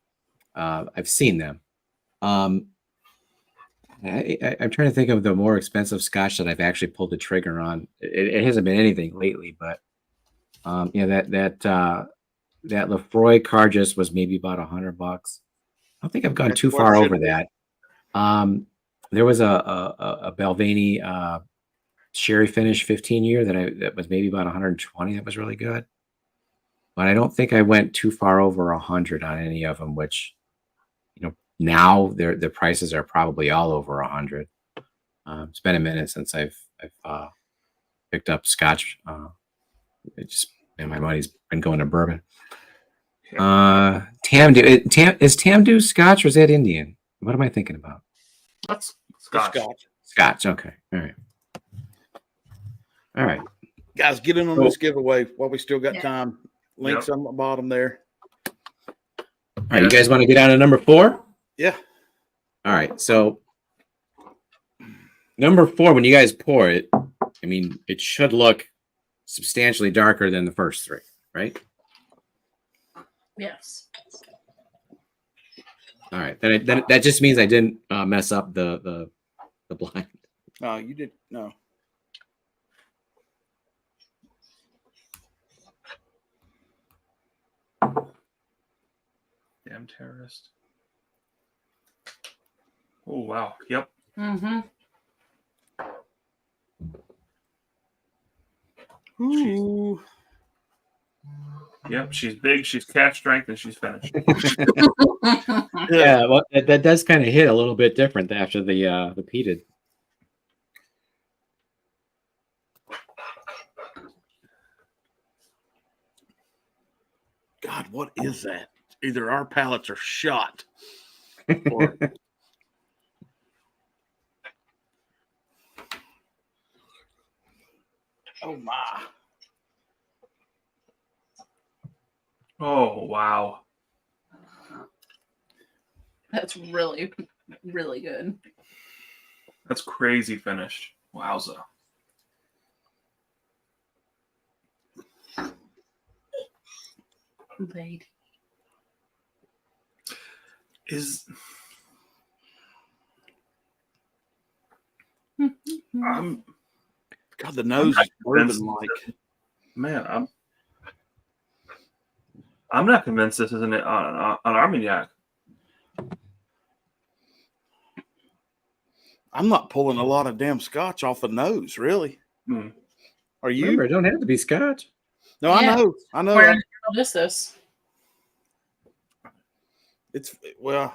I've seen them. I'm trying to think of the more expensive Scotch that I've actually pulled the trigger on. It hasn't been anything lately, but that Lefroy Cargis was maybe about $100. I don't think I've gone too far over that. There was a Balvenie sherry finish 15-year that was maybe about 120. That was really good, but I don't think I went too far over 100 on any of them. Which, now the prices are probably all over 100. It's been a minute since I've picked up Scotch. My money's been going to bourbon. Is Tamdu Scotch or is that Indian? What am I thinking about? That's Scotch. Scotch. Okay. All right. Guys, get in on this giveaway while we still got time. Links on the bottom there. All right. You guys want to get on to number 4? Yeah. All right. So number 4, when you guys pour it, I mean, it should look substantially darker than the first 3, right? Yes. All right. Then that just means I didn't mess up the blind. No, you did. No. Damn terrorist. Oh, wow. Yep. Mm-hmm. Ooh. Yep. She's big. She's cask strength, and she's finished. Yeah. Well, that does kind of hit a little bit different after the peated. God, what is that? Either our palates are shot or oh my. Oh, wow. That's really, really good. That's crazy finished. Wowza. Lady. God, the nose is bourbon like. Man, I'm not convinced this isn't on Armagnac. I'm not pulling a lot of damn Scotch off the nose, really. Are you? Remember, it don't have to be Scotch. No, Yeah. I know. Where is this? It's well.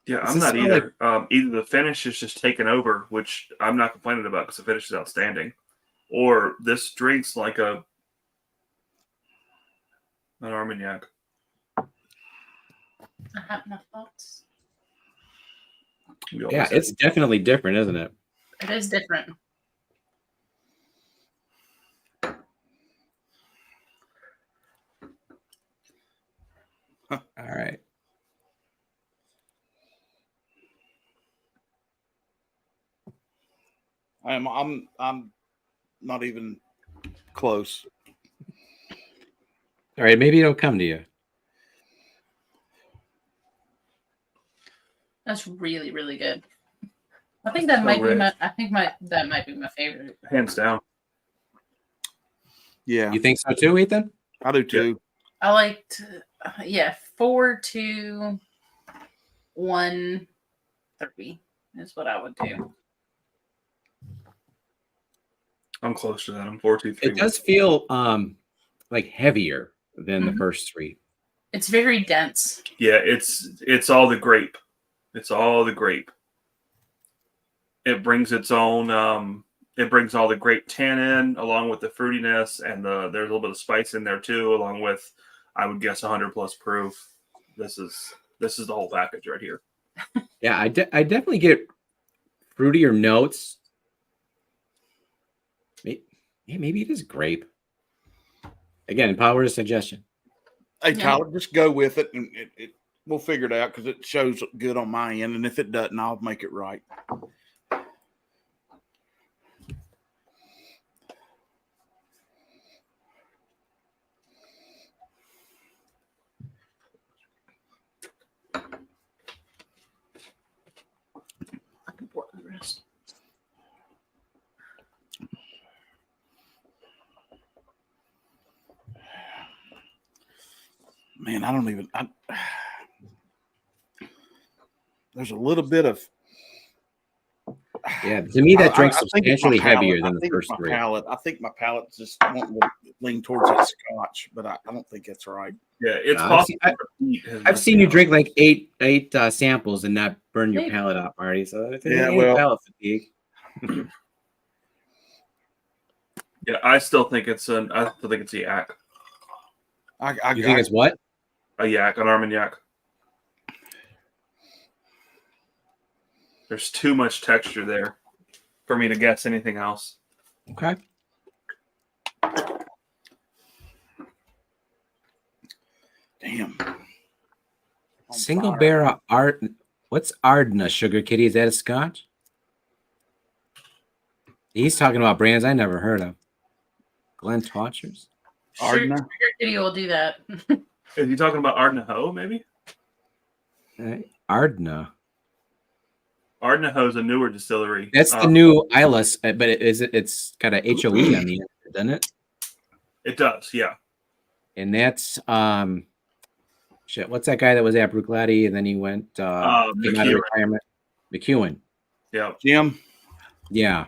Yeah, I'm not either. Either the finish is just taken over, which I'm not complaining about because the finish is outstanding, or this drink's like an Armagnac. I have no thoughts. Yeah, it's definitely different, isn't it? It is different. All right. I'm not even close. All right. Maybe it'll come to you. That's really, really good. I think that So might be rich. my. I think that might be my favorite. Hands down. Yeah, You think so too, Ethan? I do too. I liked, 4, 2, 1, 3 is what I would do. I'm close to that. I'm 4-2-3. It does feel like heavier than the Mhm. first three. It's very dense. Yeah, it's all the grape. It's all the grape. It brings its own. It brings all the grape tannin along with the fruitiness, and there's a little bit of spice in there too, along with, I would guess, 100+ proof. This is the whole package right here. Yeah, I definitely get fruitier notes. Maybe it is grape. Again, power of suggestion. Hey, Yeah. Tyler, just go with it, and we'll figure it out because it shows good on my end. And if it doesn't, I'll make it right. I can pour the rest. Man, I don't even. There's a little bit of. Yeah, to me that drink's I think it's my substantially palate. heavier I than the think first it's my three. palate. I think my palate just won't lean towards that scotch, but I don't think that's right. Yeah, it's I've possible. I've seen you drink like eight samples and not burn your Maybe. palate out, Marty. So it's Yeah, ain't well- palate fatigue. Yeah, I still think it's a yak. You think it's what? A yak, an Armagnac. There's too much texture there for me to guess anything else. Okay. Damn. On Single fire. barrel art. What's Ardna, Sugar Kitty? Is that a scotch? He's talking about brands I never heard of. Glen Tawchers? Ardna? Sugar Kitty will do that. Is he talking about Ardnaho, maybe? Ardna. Ardnaho is a newer distillery. That's the new Islas, but it's got a HOE on the end, doesn't it? It does, yeah. And that's shit. What's that guy that was at Bruichladdich and then he went came out of McEwen. retirement? McEwen. Yeah. Jim? Yeah.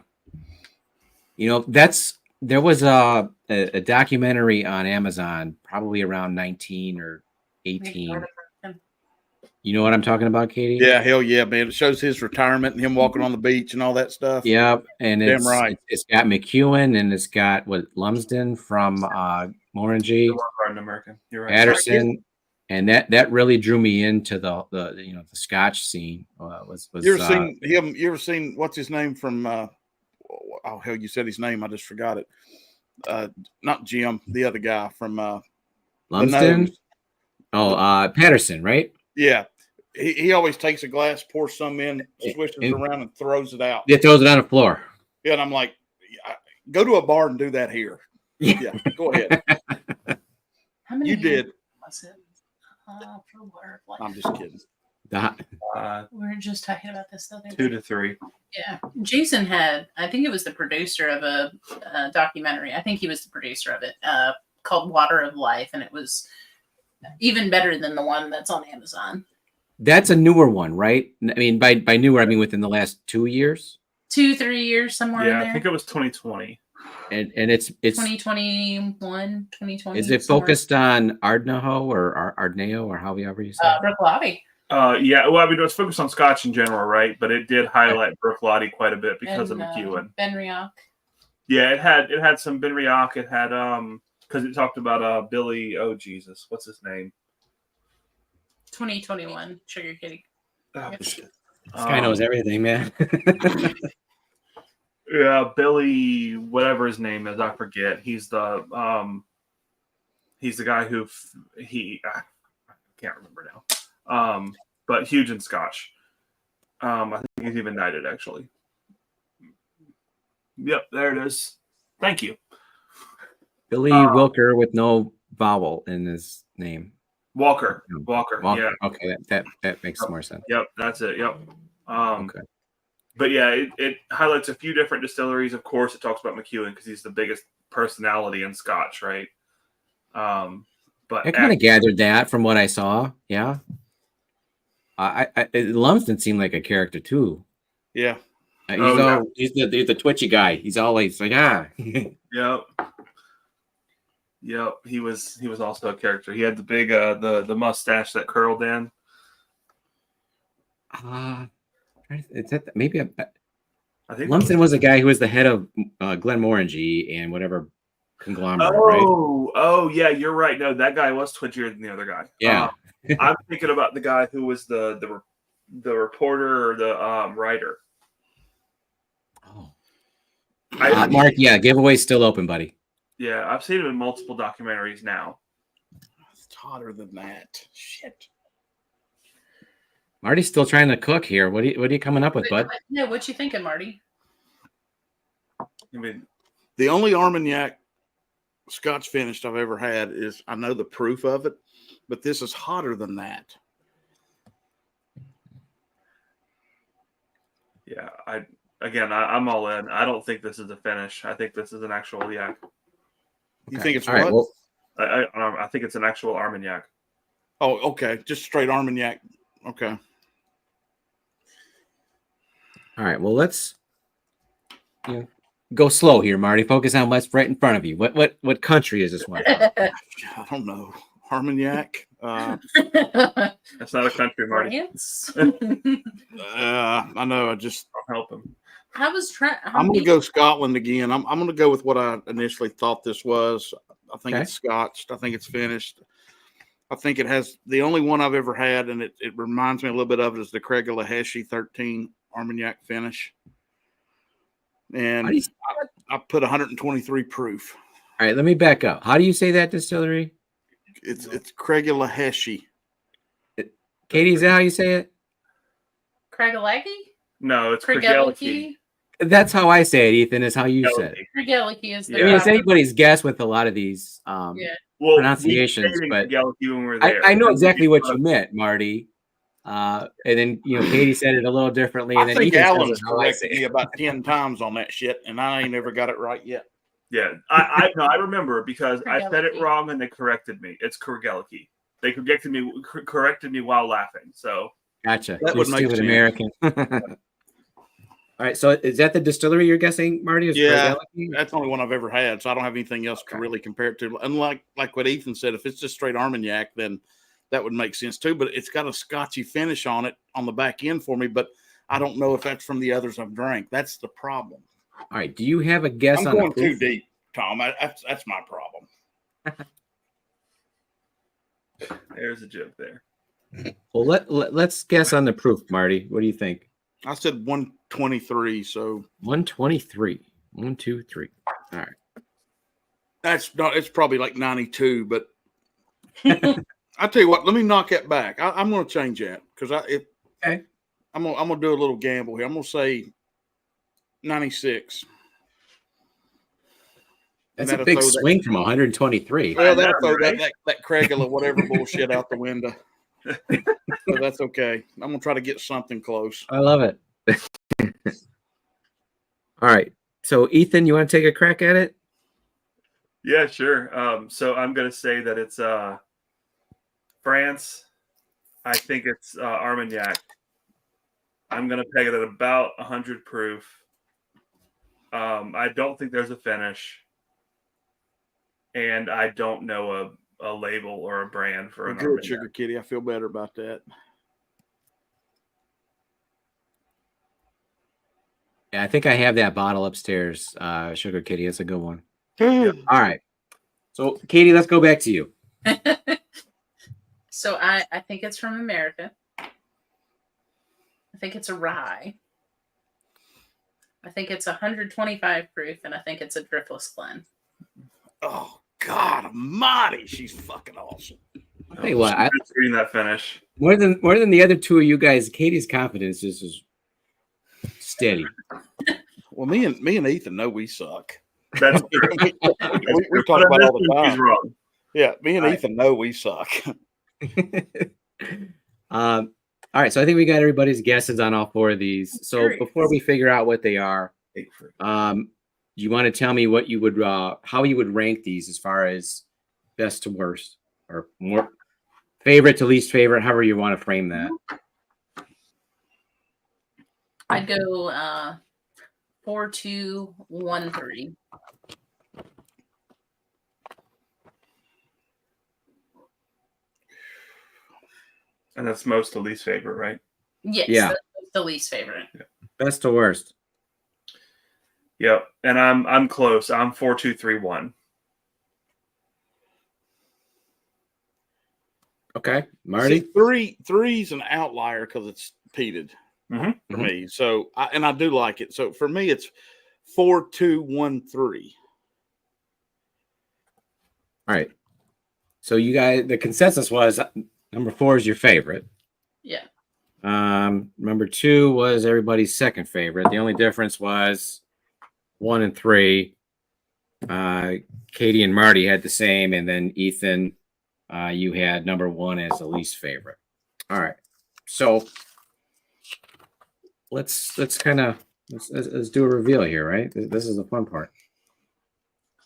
You know, there was a documentary on Amazon, probably around 19 or 18. You know what I'm talking about, Katie? Yeah, hell yeah, man. It shows his retirement and him walking on the beach and all that stuff. Yep. And Damn right. it's got McEwen and it's got Lumsden from Morangy, Garden American. You're right. Patterson, and that really drew me into the the Scotch scene. You ever seen him? You ever seen what's his name from? Oh hell, you said his name. I just forgot it. Not Jim, the other guy from Lumsden? Nose. Oh, Patterson, right? Yeah, he always takes a glass, pours some in, swishes it around, and throws it out. It throws it on the floor. Yeah, and I'm like, go to a bar and do that here. Yeah, go ahead. How many You did. was it? For work. I'm just kidding. We were just talking about this the other day. 2 to 3. Yeah, Jason had. I think it was the producer of a documentary. I think he was the producer of it, called Water of Life, and it was even better than the one that's on Amazon. That's a newer one, right? I mean, by newer, I mean within the last 2 years. 2-3 years somewhere in Yeah, there. I think it was 2020. And it's 2021, 2020. is it somewhere. focused on Ardnaho or Ardneo or however you say it? Bruichladdich. Yeah, well, I mean, it was focused on Scotch in general, right? But it did highlight Bruichladdich quite a bit because of McEwen. Benriach. Yeah, it had some Benriach. It had because it talked about Billy. Oh Jesus, what's his name? 2021 Sugar Kitty. Oh, Yep. shit. This guy knows everything, man. Yeah, Billy, whatever his name is, I forget. He's the guy who can't remember now. But huge in Scotch. I think he's even knighted, actually. Yep, there it is. Thank you. Billy Wilker with no vowel in his name. Walker. Walker. Yeah. Okay, that makes more sense. Yep, that's it. Yep. Okay. But yeah, it highlights a few different distilleries. Of course, it talks about McEwen because he's the biggest personality in Scotch, right? But I kind of gathered that from what I saw. Yeah. Lumsden seemed like a character too. Yeah. He's the twitchy guy. He's always like, Yep. He was also a character. He had the big the mustache that curled in. Is that maybe I think Lumsden was a guy who was the head of Glenmorangie and whatever conglomerate, right? Oh yeah, you're right. No, that guy was twitchier than the other guy. Yeah. I'm thinking about the guy who was the reporter or the writer. Oh. I Mark, yeah, giveaway's still open, buddy. Yeah, I've seen him in multiple documentaries now. It's hotter than that. Shit. Marty's still trying to cook here. What are you coming up with, bud? Yeah, what you thinking, Marty? I mean, the only Armagnac Scotch finished I've ever had is, I know the proof of it, but this is hotter than that. Yeah, I'm all in. I don't think this is a finish. I think this is an actual yak. You think it's all what? right, well, I think it's an actual Armagnac. Oh, okay. Just straight Armagnac. Okay. all right. Well, let's go slow here, Marty. Focus on what's right in front of you. What country is this one from? I don't know. Armagnac. That's not a country, Marty. France? I know. I'll help him. I was trying. I'm going to go Scotland again. I'm going to go with what I initially thought this was. I think it's scotched. I think it's finished. I think it has the only one I've ever had, and it reminds me a little bit of it, is the Craig Laheshy 13 Armagnac finish. And I put 123 proof. All right, let me back up. How do you say that distillery? It's Craig Laheshy. Katie, is that how you say it? Craigalachy? No, it's Craigalachy. That's how I say it, Ethan, is how you said it. Craigalachy is the I mean, it's anybody's guess with a lot of these pronunciations, but I know exactly what you meant, Marty. And then Katie said it a little differently, and I then think Ethan Alan's says it how I say corrected me it. about 10 times on that shit, and I ain't never got it right yet. Yeah, I remember because I said it wrong and they corrected me. It's Kurgeliki. They corrected me while laughing. So Gotcha. That You would make stupid sense. American. All right, so is that the distillery you're guessing, Marty? Is Yeah, Kurgeliki? that's the only one I've ever had, so I don't have anything else to really compare it to. And like what Ethan said, if it's just straight Armagnac, then that would make sense too. But it's got a scotchy finish on it on the back end for me, but I don't know if that's from the others I've drank. That's the problem. All right, do you have a guess I'm on going the too proof? deep, Tom. That's my problem. there's a joke there. Well, let's guess on the proof, Marty. What do you think? I said 123, so 123. 1, 2, 3. All right. that's not. It's probably like 92, but I tell you what. Let me knock that back. I'm going to change that because Okay. I'm gonna do a little gamble here. I'm gonna say 96. That's And a that'll big throw that- swing from 123. Well, that'll know, throw right? that Craigel or whatever bullshit out the window. So that's okay. I'm gonna try to get something close. I love it. All right. So, Ethan, you want to take a crack at it? Yeah, sure. So I'm gonna say that it's France. I think it's Armagnac. I'm gonna peg it at about 100 proof. I don't think there's a finish, and I don't know a label or a brand for an Good, Armagnac. Sugar Kitty. I feel better about that. Yeah, I think I have that bottle upstairs. Sugar Kitty, that's a good one. Yeah. All right. So, Katie, let's go back to you. So I think it's from America. I think it's a rye. I think it's 125 proof, and I think it's a driftless blend. Oh God Almighty, she's fucking awesome. Hey, what? Reading that finish. More than the other two of you guys, Katie's confidence is steady. Well, me and Ethan know we suck. That's true. we But talk on about this all the one, she's time. wrong. Yeah, me and All right. Ethan know we suck. All right, so I think we got everybody's guesses on all four of these. So Great. before we figure out what they are, you want to tell me what you would how you would rank these as far as best to worst, or more favorite to least favorite, however you want to frame that. I'd go 4, 2, 1, 3. And that's most to least favorite, right? Yes, Yeah. that's the least favorite. Best to worst. Yep. And I'm close. I'm 4, 2, 3, 1. Okay, Marty. See, three's an outlier because it's peated Mhm. for me. So I do like it. So for me, it's 4, 2, 1, 3. All right. So you guys, the consensus was number 4 is your favorite. Yeah. Number 2 was everybody's second favorite. The only difference was 1 and 3. Katie and Marty had the same, and then Ethan, you had number 1 as the least favorite. All right. So let's do a reveal here, right? This is the fun part.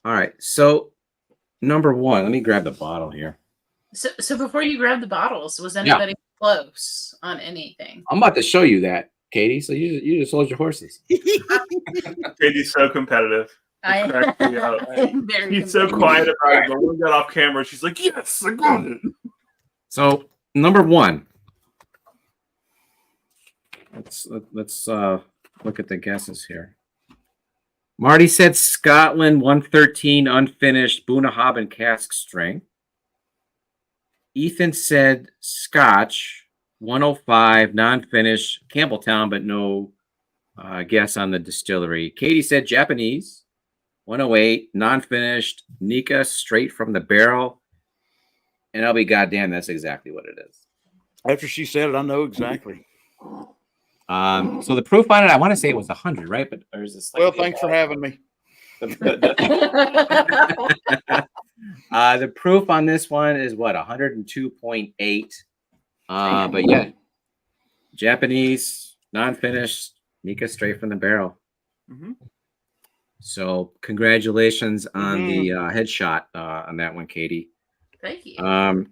All right. So number 1, let me grab the bottle here. So before you grab the bottles, was anybody close on anything? I'm about to show you that, Katie. So you just hold your horses. Katie's so competitive. Cracks me up. She's so quiet about it, but when we got off camera, she's like, "Yes, I got it." So number 1. Let's look at the guesses here. Marty said Scotland 113 unfinished Bunnahabhain cask strength. Ethan said Scotch 105 non-finished Campbelltown, but no guess on the distillery. Katie said Japanese 108 non-finished Nika straight from the barrel. And I'll be goddamn, that's exactly what it is. After she said it, I know exactly. So the proof on it, I want to say it was 100, right? But or is this? Well, thanks for having me. The proof on this one is what, 102.8. But yeah, Japanese non-finished Nika straight from the barrel. Mhm. So congratulations on the headshot on that one, Katie. Thank you.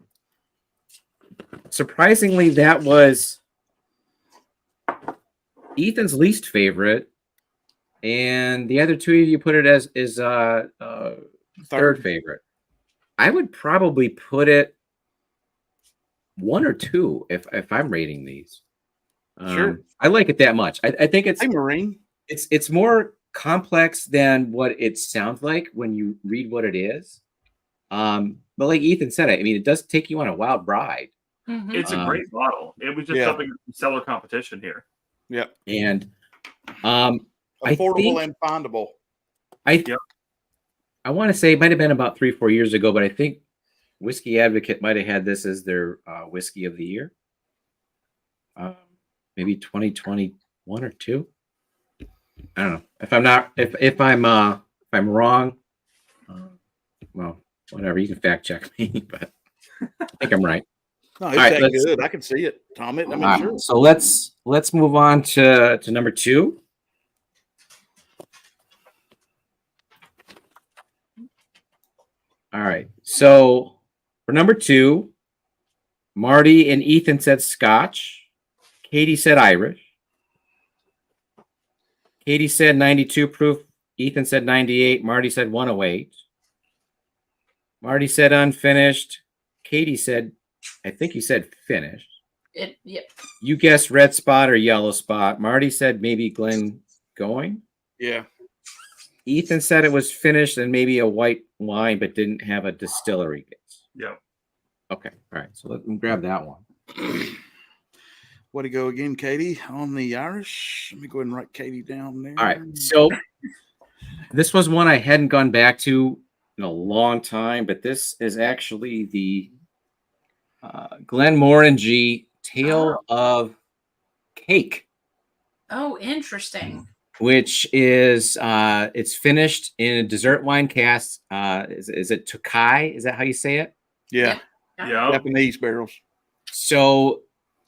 Surprisingly, that was Ethan's least favorite, and the other two of you put it as third favorite. I would probably put it 1 or 2 if I'm rating these. Sure. I like it that much. I think it's Hey, Marine. it's more complex than what it sounds like when you read what it is. But like Ethan said, I mean, it does take you on a wild ride. Mhm. It's a great bottle. It was just something stellar competition here. Yep. And affordable and findable. I want to say it might have been about 3-4 years ago, but I think Whiskey Advocate might have had this as their whiskey of the year. Maybe 2021 or 2. I don't know. If I'm wrong, well, whatever. You can fact check me, but I think I'm right. No, it's right, that good. I can see it, Tom. I mean, All sure. right, so let's move on to number 2. All right. So for number 2, Marty and Ethan said Scotch. Katie said Irish. Katie said 92 proof. Ethan said 98. Marty said 108. Marty said unfinished. Katie said, I think you said finished. Yep. You guessed red spot or yellow spot. Marty said maybe Glen going. Yeah. Ethan said it was finished and maybe a white wine, but didn't have a distillery guess. Yeah. Okay. All right. So let me grab that one. Way to go again, Katie, on the Irish. Let me go ahead and write Katie down there. All right. So this was one I hadn't gone back to in a long time, but this is actually the Glenmorangie Tale of Cake, Oh, interesting. which is it's finished in a dessert wine cask. Is it Tokai? Is that how you say it? Yeah. Yeah. Japanese barrels. So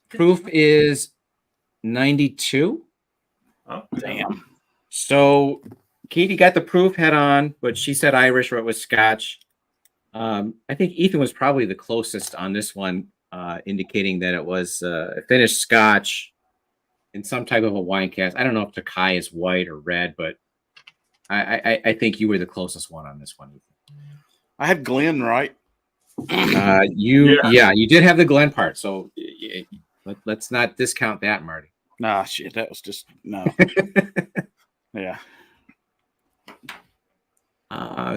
proof is 92. Oh, Damn. So Katie got the proof head on, but she said Irish, or it was Scotch. I think Ethan was probably the closest on this one, indicating that it was a finished Scotch in some type of a wine cask. I don't know if Tokai is white or red, but I think you were the closest one on this one, Ethan. I had Glen right. You did have the Glen part, so let's not discount that, Marty. Nah, shit. That was just no. Yeah.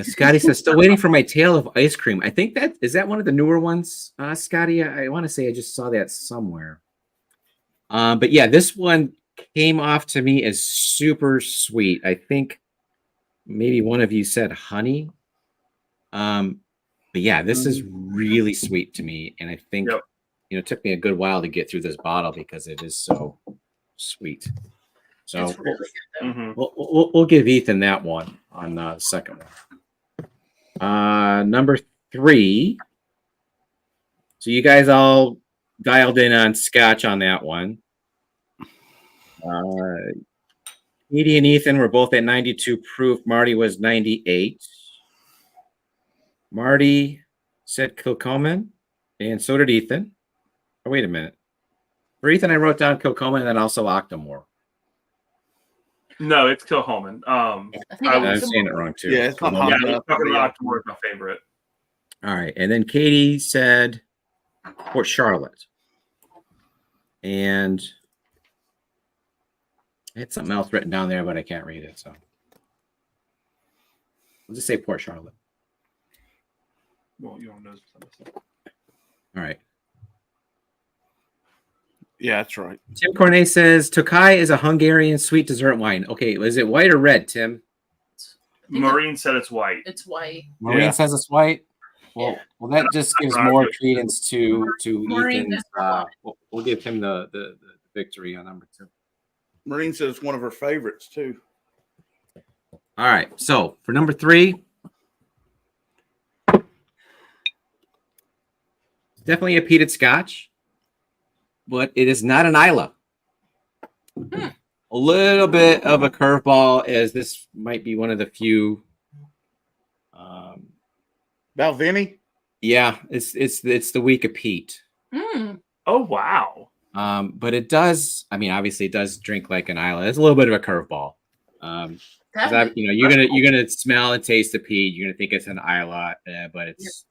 Scotty says, still waiting for my tale of ice cream. I think that is that one of the newer ones, Scotty. I want to say I just saw that somewhere. But yeah, this one came off to me as super sweet. I think maybe one of you said honey. But yeah, this is really sweet to me, and I think it took me a good while to get through this bottle because it is so sweet. So It's really good, though. we'll give Ethan that one on the second one. Number 3. So you guys all dialed in on Scotch on that one. Katie and Ethan were both at 92 proof. Marty was 98. Marty said Kilcoman, and so did Ethan. Oh, wait a minute. For Ethan, I wrote down Kilcoman and then also Octomore. No, it's Kilhoman. I think I'm saying it wrong too. Yeah, it's not Yeah, hot I'm enough. talking about Octomore is my favorite. All right, and then Katie said Port Charlotte, and I had something else written down there, but I can't read it, so I'll just say Port Charlotte. Well, you don't know. All right. Yeah, that's right. Tim Cornet says Tokai is a Hungarian sweet dessert wine. Okay, is it white or red, Tim? Maureen said it's white. It's white. Maureen says it's white. Well, that just gives more Roger. credence to Maureen Ethan's. does We'll give him the victory on number 2. Marine says it's one of her favorites too. All right, so for number 3, definitely a peated Scotch, but it is not an Isla. A little bit of a curveball, as this might be one of the few. Balvenie? Yeah, it's the week of peat. Oh wow! But it does. I mean, obviously, it does drink like an Isla. It's a little bit of a curveball. You're gonna smell and taste the peat. You're gonna think it's an Isla, but it's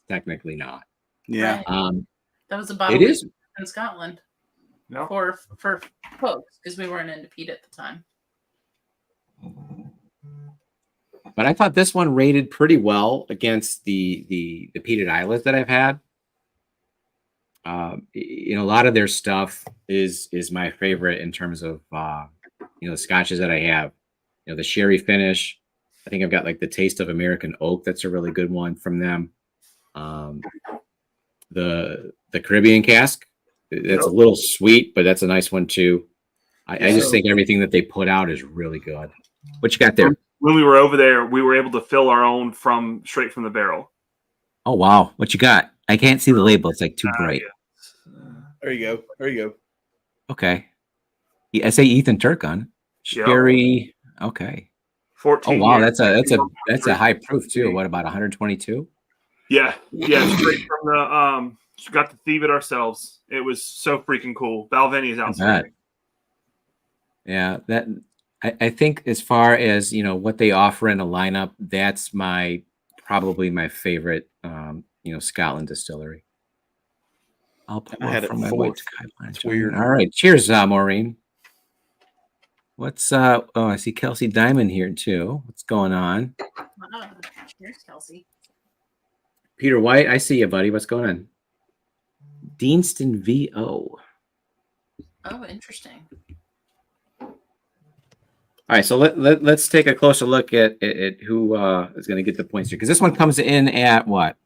technically not. Yeah. Right. That was a bottle It is. in Scotland No. for folks because we weren't into peat at the time. But I thought this one rated pretty well against the peated Islas that I've had. A lot of their stuff is my favorite in terms of the scotches that I have. The sherry finish. I think I've got like the taste of American oak. That's a really good one from them. The Caribbean cask. That's a little sweet, but that's a nice one too. I just think everything that they put out is really good. What you got there? When we were over there, we were able to fill our own straight from the barrel. Oh wow, what you got? I can't see the label. It's like too bright. There you go. Okay. I say Ethan Turk on. Sherry. Okay. 14. Oh wow, that's a high proof too. What about 122? Yeah, straight from the got to thieve it ourselves. It was so freaking cool. Balvenie is outstanding. Yeah, that I think as far as what they offer in a lineup, that's probably my favorite Scotland distillery. I'll pour from my white Sky Line. It's weird. All right, cheers, Maureen. What's I see Kelsey Diamond here too. What's going on? Wow. Cheers, Kelsey. Peter White, I see you, buddy. What's going on? Deanston VO. Oh, interesting. All right, so let's take a closer look at who is going to get the points here, because this one comes in at what?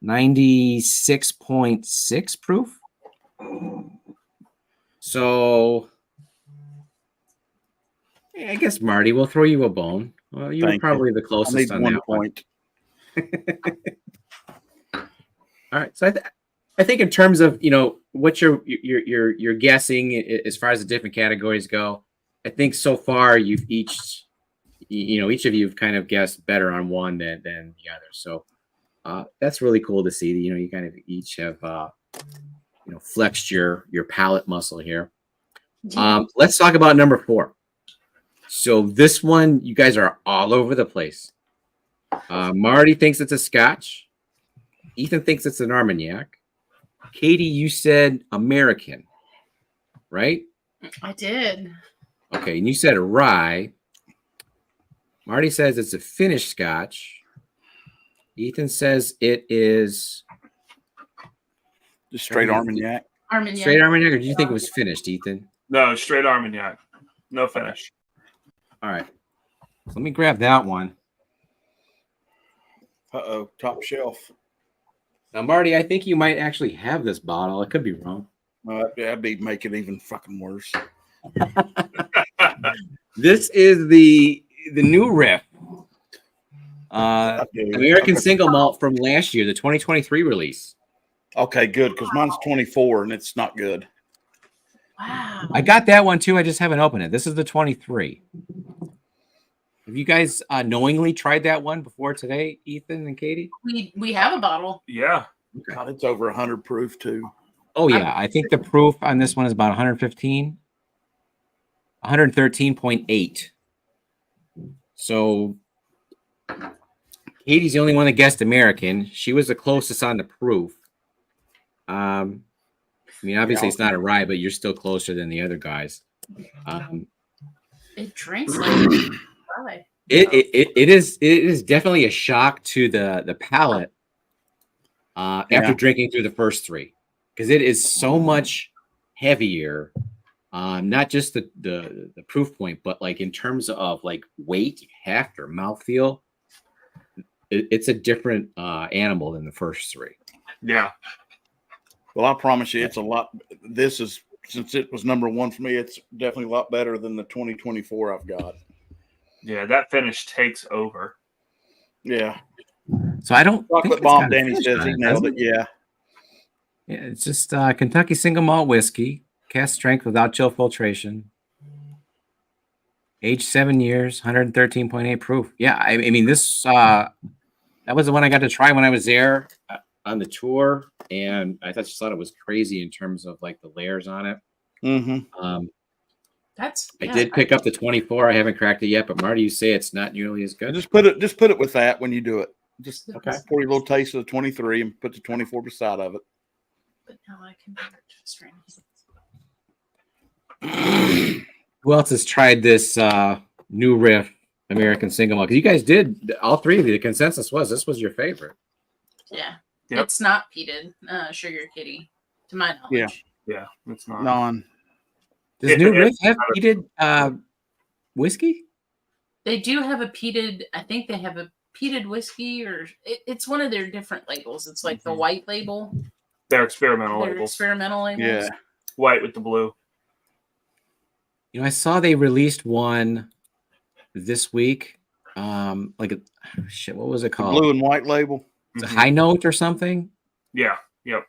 96.6 proof. So I guess Marty, we'll throw you a bone. Well, you were Thank you. probably the I closest need on 1 that one. point. All right, so I think in terms of what you're guessing as far as the different categories go, I think so far you've each of you have kind of guessed better on one than the other. So that's really cool to see. You kind of each have flexed your palate muscle here. Let's talk about number 4. So this one, you guys are all over the place. Marty thinks it's a Scotch. Ethan thinks it's an Armagnac. Katie, you said American, right? I did. Okay, and you said a rye. Marty says it's a Finnish Scotch. Ethan says it is Just straight Armagnac. Armagnac. straight Armagnac, or do you think it was finished, Ethan? No, straight Armagnac. No finish. All right. So let me grab that one. Uh-oh, top shelf. Now, Marty, I think you might actually have this bottle. I could be wrong. That'd be make it even fucking worse. This is the new riff. American single malt from last year, the 2023 release. Okay, good, because mine's 24 and it's not good. Wow. I got that one too. I just haven't opened it. This is the 23. Have you guys knowingly tried that one before today, Ethan and Katie? We have a bottle. Yeah. God, it's over 100 proof too. Oh yeah, I think the proof on this one is about 115, 113.8. So Katie's the only one that guessed American. She was the closest on the proof. I mean, obviously it's not a rye, but you're still closer than the other guys. It drinks like rye. It is definitely a shock to the palate after drinking through the first 3, because it is so much heavier. Not just the proof point, but like in terms of like weight, heft, or mouthfeel, it's a different animal than the first 3. Yeah. Well, I promise you, it's a lot. This is, since it was number 1 for me, it's definitely a lot better than the 2024 I've got. Yeah, that finish takes over. Yeah. So I don't think Chocolate it's Bomb got a Danny finish says on he it, nailed does it. Yeah. Yeah, it's just Kentucky single malt whiskey, cast strength without chill filtration, aged 7 years, 113.8 proof. Yeah, I mean this. That was the one I got to try when I was there on the tour, and I just thought it was crazy in terms of like the layers on it. Mm-hmm. I did pick up the 24. I haven't cracked it yet, but Marty, you say it's not nearly as good. Just put it with that when you do it. Just Okay. pour your little taste of the 23 and put the 24 beside of it. But now I can strain. Who else has tried this new riff American single malt? Because you guys did, all 3 of you. The consensus was this was your favorite. Yeah. Yep. It's not peated Sugar Kitty, to my knowledge. Yeah. Yeah, it's not. Non. Does New Riff have peated whiskey? They do have a peated, I think they have a peated whiskey, or it's one of their different labels. It's like the white label. They're experimental They're labels. experimental labels. Yeah. White with the blue. I saw they released one this week. What was it called? Blue and white label. It's a High Note or something. Yeah. Yep.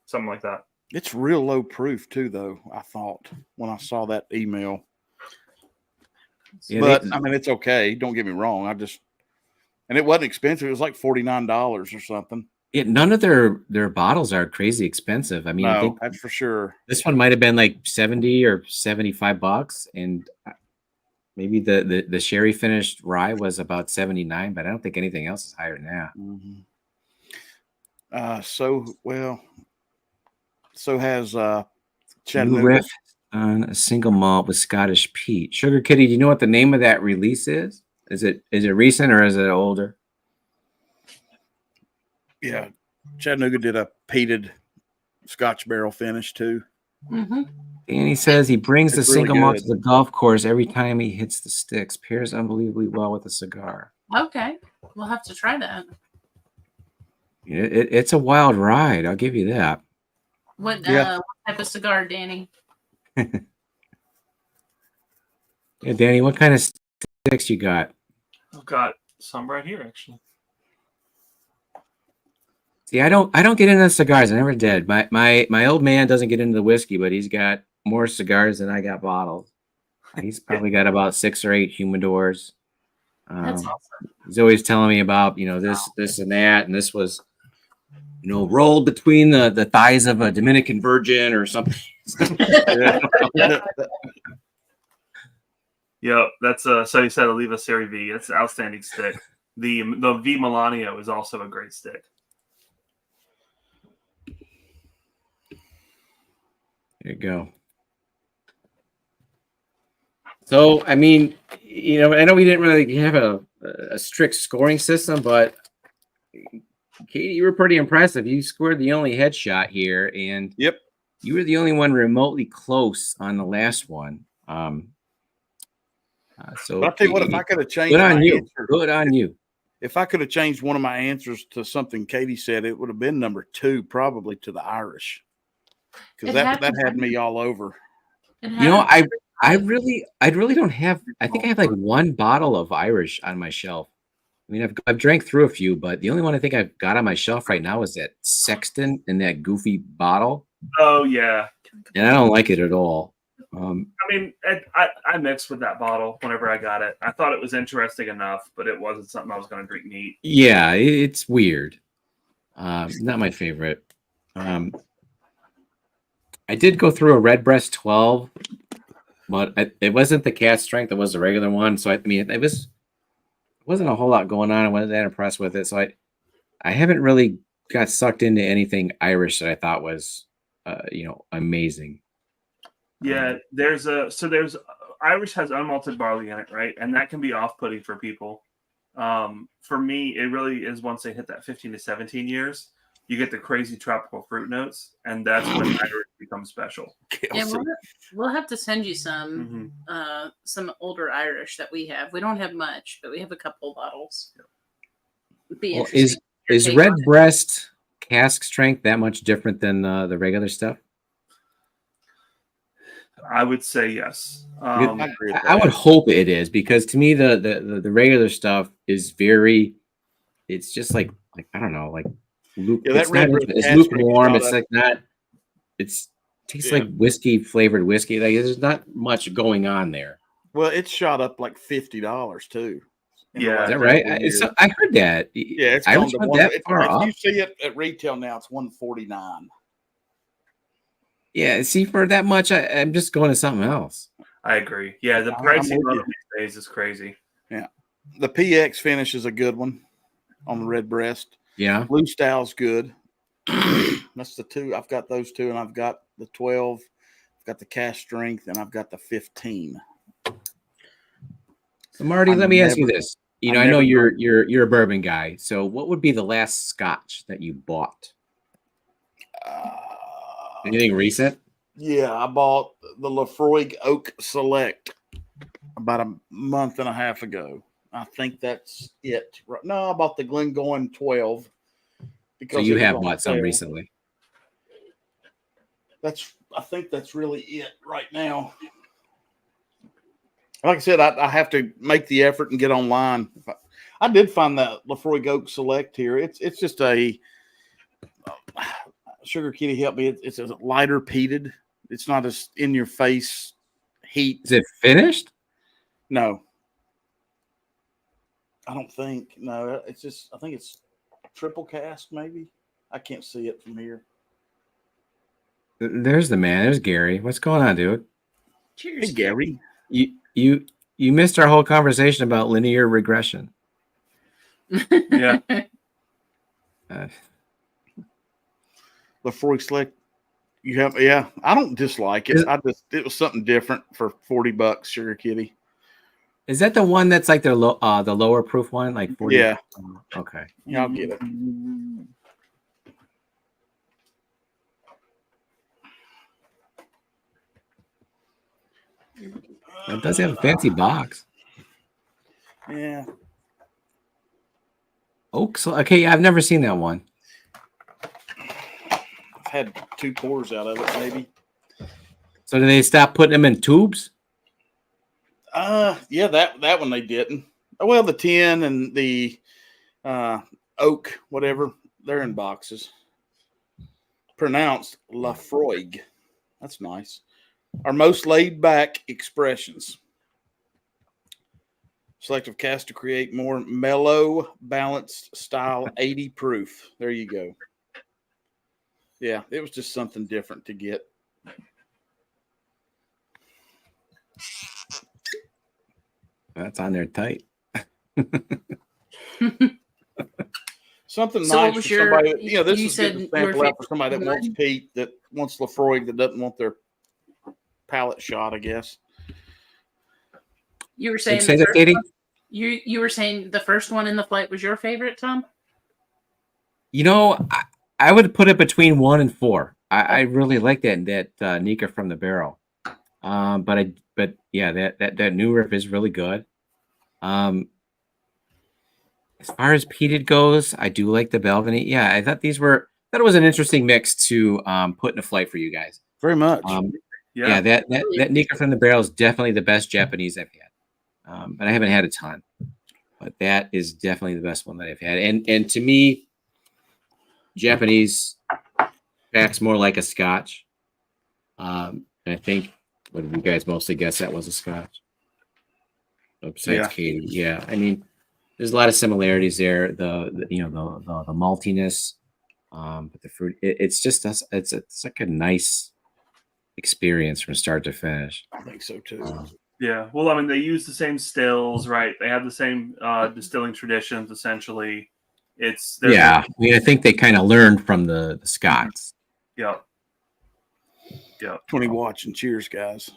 Something like that. It's real low proof too, though. I thought when I saw that email. Yeah, But I mean, it's okay. Don't get me wrong. And it wasn't expensive. It was like $49 or something. none of their bottles are crazy expensive. I mean, I No, think that's for sure. this one might have been like 70 or 75 bucks, and maybe the sherry finished rye was about 79, but I don't think anything else is higher than that. Mm-hmm. So has New Chattanooga. Riff on a single malt with Scottish peat. Sugar Kitty, do you know what the name of that release is? Is it recent or is it older? Yeah, Chattanooga did a peated Scotch barrel finish too. Mm-hmm. And he says he brings the It's really single malt good. to the golf course every time he hits the sticks. Pairs unbelievably well with a cigar. Okay. We'll have to try that. It's a wild ride. I'll give you that. What Yeah. what type of cigar, Danny? Yeah, Danny, what kind of sticks you got? I've got some right here, actually. See, I don't get into cigars. I never did. My old man doesn't get into the whiskey, but he's got more cigars than I got bottles. He's probably got about 6 or 8 humidors. That's awesome. He's always telling me about, this and that, and this was, rolled between the thighs of a Dominican virgin or something. Yep, that's so you said Oliva Seri V. It's an outstanding stick. The V Melanio is also a great stick. There you go. So, I mean, I know we didn't really have a strict scoring system, but Katie, you were pretty impressive. You scored the only headshot here, and Yep. you were the only one remotely close on the last one. So But I'll tell you what, if I could have changed good on my you. answer, Good on you. if I could have changed one of my answers to something Katie said, it would have been number 2, probably to the Irish, because It that happens. had me all over. I really don't have. I think I have like one bottle of Irish on my shelf. I mean, I've drank through a few, but the only one I think I've got on my shelf right now is that Sexton in that goofy bottle, Oh yeah, and I don't like it at all. I mean, I mixed with that bottle whenever I got it. I thought it was interesting enough, but it wasn't something I was going to drink neat. Yeah, it's weird. Not my favorite. I did go through a Redbreast 12, but it wasn't the cast strength. It was the regular one. So I mean, it wasn't a whole lot going on. I wasn't that impressed with it. So I haven't really got sucked into anything Irish that I thought was, amazing. Yeah, there's Irish has unmalted barley in it, right? And that can be off-putting for people. For me, it really is once they hit that 15 to 17 years, you get the crazy tropical fruit notes, and that's when Irish becomes special. Yeah, we'll have to send you some older Irish that we have. We don't have much, but we have a couple bottles. It'd be Well, interesting. is Redbreast cask strength that much different than the regular stuff? I would say yes. I agree with I would that. hope it is, because to me the regular stuff is very. It's just like I don't know, like Yeah, that it's not. Redbreast It's cask lukewarm. strength It's is like not. It's tastes Yeah. like whiskey flavored whiskey. Like there's not much going on there. Well, it's shot up like $50 too. in the Yeah. last Is that right? couple of years. I heard that. Yeah, it's Irish gone to went one. that far If up. you see it at retail now, it's $149. Yeah, see, for that much, I'm just going to something else. I agree. Yeah, the I'm pricing with on you. them these days is crazy. The PX finish is a good one on the Redbreast. Yeah. Blue Style's good. That's the 2. I've got those 2, and I've got the 12. I've got the cast strength, and I've got the 15. So Marty, let me ask you this. I'm I know never you're a bourbon guy. So what would be the last Scotch that you bought? Anything recent? Yeah, I bought the Lafroig Oak Select about a month and a half ago. I think that's it. No, I bought the Glengoyne 12. So Because you it was have on bought some sale. recently. I think that's really it right now. Like I said, I have to make the effort and get online. I did find that Lafroig Oak Select here. It's just a Sugar Kitty, help me. It's a lighter peated. It's not as in your face heat. Is it finished? No, I don't think. No, it's just. I think it's triple cast. Maybe I can't see it from here. There's the man. There's Gary. What's going on, dude? Cheers, Hey, Gary. You missed our whole conversation about linear regression. Yeah. Lafroig Select. You have, yeah. I don't dislike it. It was something different for $40. Sugar Kitty. Is that the one that's like the lower proof one, like 40? Yeah. Okay. Yeah, I'll get it. It does have a fancy box. Yeah. Oak. Okay, I've never seen that one. had 2 pours out of it, maybe. So did they stop putting them in tubes? Yeah, that one they didn't. Well, the tin and the oak, whatever, they're in boxes. Pronounced Lafroig. That's nice. Our most laid back expressions. Selective cast to create more mellow, balanced style, 80 proof. There you go. Yeah, it was just something different to get. That's on there tight. Something So what nice was for somebody. This you is said getting your sample out for favorite somebody that wants one? peat, that wants Lafroig, that doesn't want their palate shot, I guess. You were Did you saying say the that, first Katie? one? You were saying the first one in the flight was your favorite, Tom? You know, I would put it between 1 and 4. I really like that Nika from the barrel. But yeah, that new rip is really good. As far as peated goes, I do like the Belvini. Yeah, I thought it was an interesting mix to put in a flight for you guys. Very much. Yeah, that Nika from the barrel is definitely the best Japanese I've had. But I haven't had a ton. But that is definitely the best one that I've had. And to me, Japanese acts more like a Scotch. And I think, what did you guys mostly guess that was a Scotch? Besides Katie, yeah. I mean, there's a lot of similarities there. The maltiness, but the fruit. It's just it's like a nice experience from start to finish. I think so too. Yeah. Well, I mean, they use the same stills, right? They have the same distilling traditions, essentially. I think they kind of learned from the Scots. Yeah. 20 watch and cheers, guys.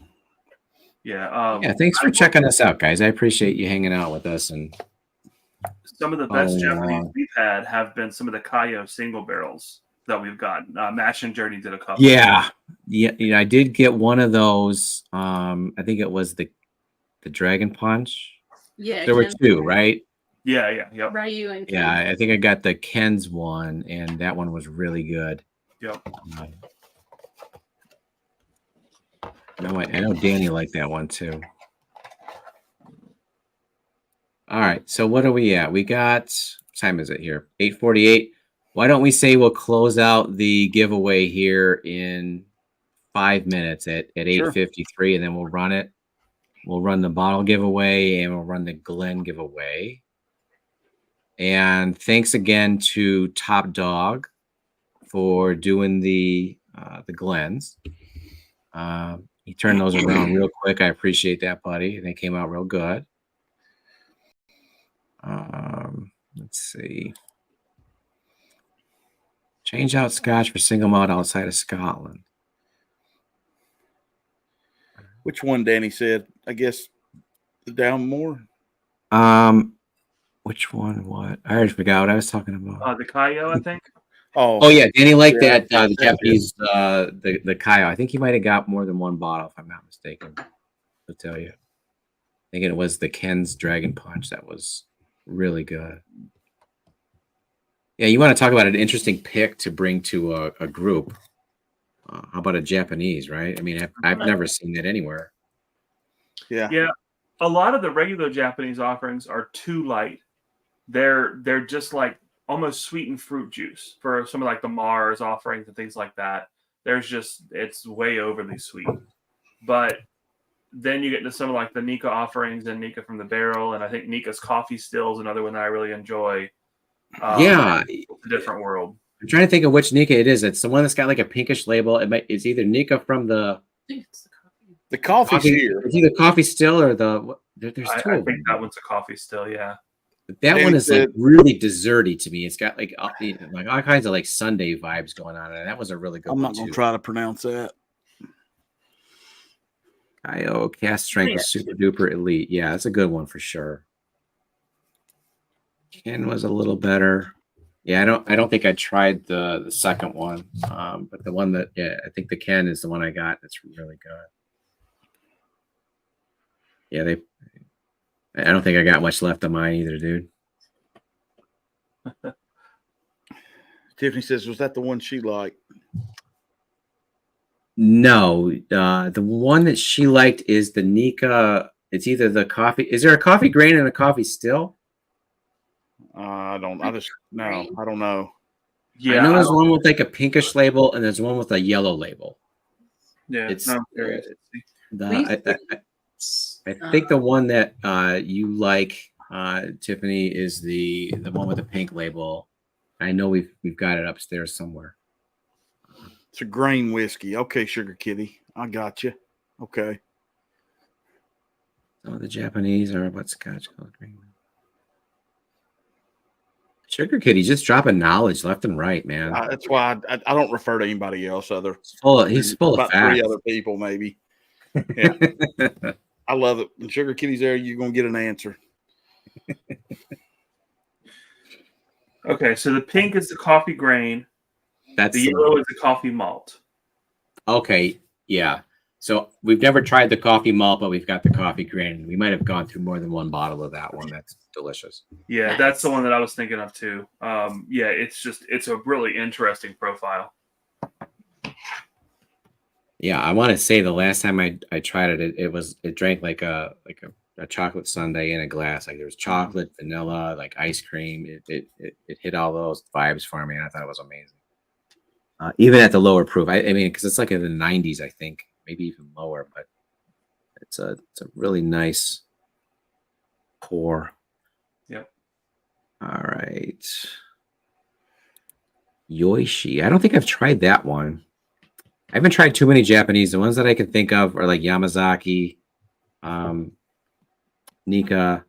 Yeah. Thanks for checking us out, guys. I appreciate you hanging out with us. And some of the best Japanese we've had have been some of the Kaio single barrels that we've gotten. Mash and Journey did a couple. Yeah. I did get one of those. I think it was the Dragon Punch. Yeah, there were 2, right? Yeah. Ryu and Ken. Yeah, I think I got the Ken's one, and that one was really good. Yep. I know Danny liked that one too. All right, so what are we at? We got, what time is it here? 8:48. Why don't we say we'll close out the giveaway here in 5 minutes at 8:53, and then we'll run it. We'll run the bottle giveaway and we'll run the Glen giveaway. And thanks again to Top Dog for doing the Glens. He turned those around real quick. I appreciate that, buddy. They came out real good. Let's see. Change out Scotch for single malt outside of Scotland. Which one, Danny said? I guess the Downmore. Which one? What? I already forgot what I was talking about. The Kaio, I think. Oh yeah, Danny liked that the Japanese the Kaio. I think he might have got more than one bottle, if I'm not mistaken. I'll tell you. I think it was the Ken's Dragon Punch that was really good. Yeah, you want to talk about an interesting pick to bring to a group. How about a Japanese, right? I mean, I've never seen that anywhere. Yeah. A lot of the regular Japanese offerings are too light. They're just like almost sweetened fruit juice for some of like the Mars offerings and things like that. It's way overly sweet. But then you get to some of like the Nika offerings and Nika from the barrel, and I think Nika's coffee still is another one that I really enjoy. It's a different world. I'm trying to think of which Nika it is. It's the one that's got like a pinkish label. It's either Nika from the coffee here. It's either coffee still or there's 2 I of them. think that one's a coffee still, yeah. But that one is like really desserty to me. It's got like all kinds of like Sunday vibes going on, and that was a really good one. I'm not going to try to pronounce that. Kaio cast strength was super duper elite. Yeah, that's a good one for sure. Ken was a little better. Yeah, I don't think I tried the second one, but the one that I think the Ken is the one I got. That's really good. Yeah, I don't think I got much left of mine either, dude. Tiffany says, was that the one she liked? No, the one that she liked is the Nika. It's either the coffee. Is there a coffee grain and a coffee still? I don't know. Yeah, I know I there's don't- one with like a pinkish label and there's one with a yellow label. yeah. It's No, I'm curious. I think the one that you like, Tiffany, is the one with the pink label. I know we've got it upstairs somewhere. It's a grain whiskey. Okay, Sugar Kitty. I got you. Okay. Oh, the Japanese are what Scotch called green. Sugar Kitty just dropping knowledge left and right, man. That's why I don't refer to anybody else other. He's full of about facts. 3 other people, maybe. Yeah. I love it. When Sugar Kitty's there, you're going to get an answer. Okay, so the pink is the coffee grain. That's The yellow is the coffee malt. okay. Yeah. So we've never tried the coffee malt, but we've got the coffee grain. We might have gone through more than one bottle of that one. That's delicious. Yeah, Nice. that's the one that I was thinking of too. Yeah, it's a really interesting profile. Yeah, I want to say the last time I tried it, it drank like a chocolate sundae in a glass. Like there was chocolate, vanilla, like ice cream. It hit all those vibes for me, and I thought it was amazing. Even at the lower proof, I mean, because it's like in the 90s, I think, maybe even lower, but it's a really nice pour. Yep. All right. Yoishi. I don't think I've tried that one. I haven't tried too many Japanese. The ones that I can think of are like Yamazaki, Nika,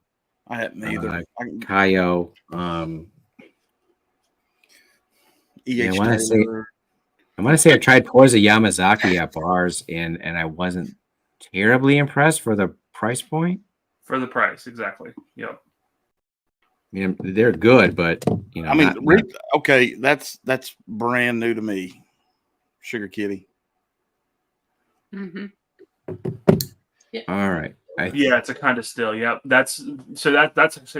I hadn't either. Kayo. E.H. I wanna say- Taylor. I want to say I tried pours of Yamazaki at bars, and I wasn't terribly impressed for the price point. For the price, exactly. Yep. I mean, they're good, but you know, I mean, not- okay, that's brand new to me, Sugar Kitty. Mm-hmm. all right. Yeah, it's a kind of still. Yep. That's